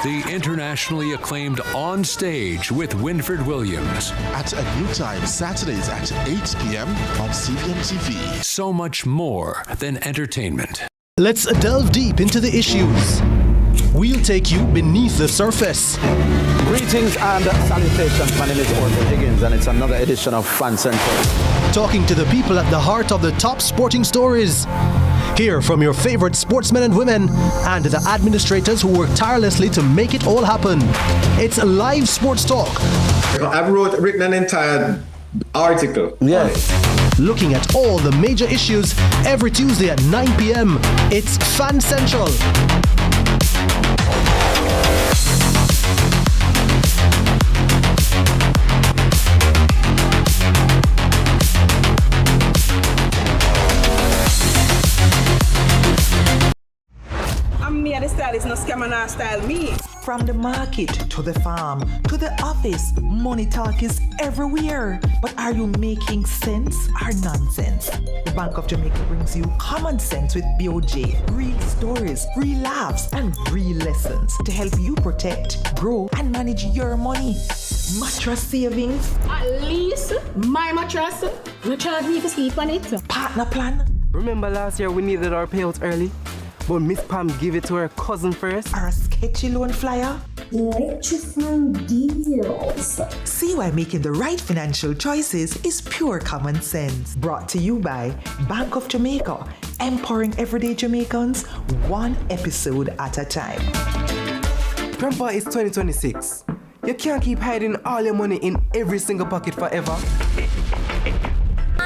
The internationally acclaimed On Stage with Winford Williams. At a new time, Saturdays at 8 p.m. on CVM TV. So much more than entertainment. Let's delve deep into the issues. We'll take you beneath the surface. Greetings and salutations. My name is Orthodontics, and it's another edition of Fan Central. Talking to the people at the heart of the top sporting stories. Hear from your favorite sportsmen and women and the administrators who work tirelessly to make it all happen. It's live sports talk. I've written an entire article. Yes. Looking at all the major issues every Tuesday at 9 p.m. It's Fan Central. The stylist, no scam and no style me. From the market to the farm to the office, money talk is everywhere. But are you making sense or nonsense? The Bank of Jamaica brings you common sense with BOJ, real stories, real laughs, and real lessons to help you protect, grow, and manage your money. Mattress savings. At least my mattress. No charge me to sleep on it. Partner plan. Remember last year we needed our payouts early? But Miss Pam gave it to her cousin first. Or a sketchy loan flyer. Electrifying deals. See why making the right financial choices is pure common sense. Brought to you by Bank of Jamaica, empowering everyday Jamaicans one episode at a time. Grandpa, it's 2026. You can't keep hiding all your money in every single pocket forever.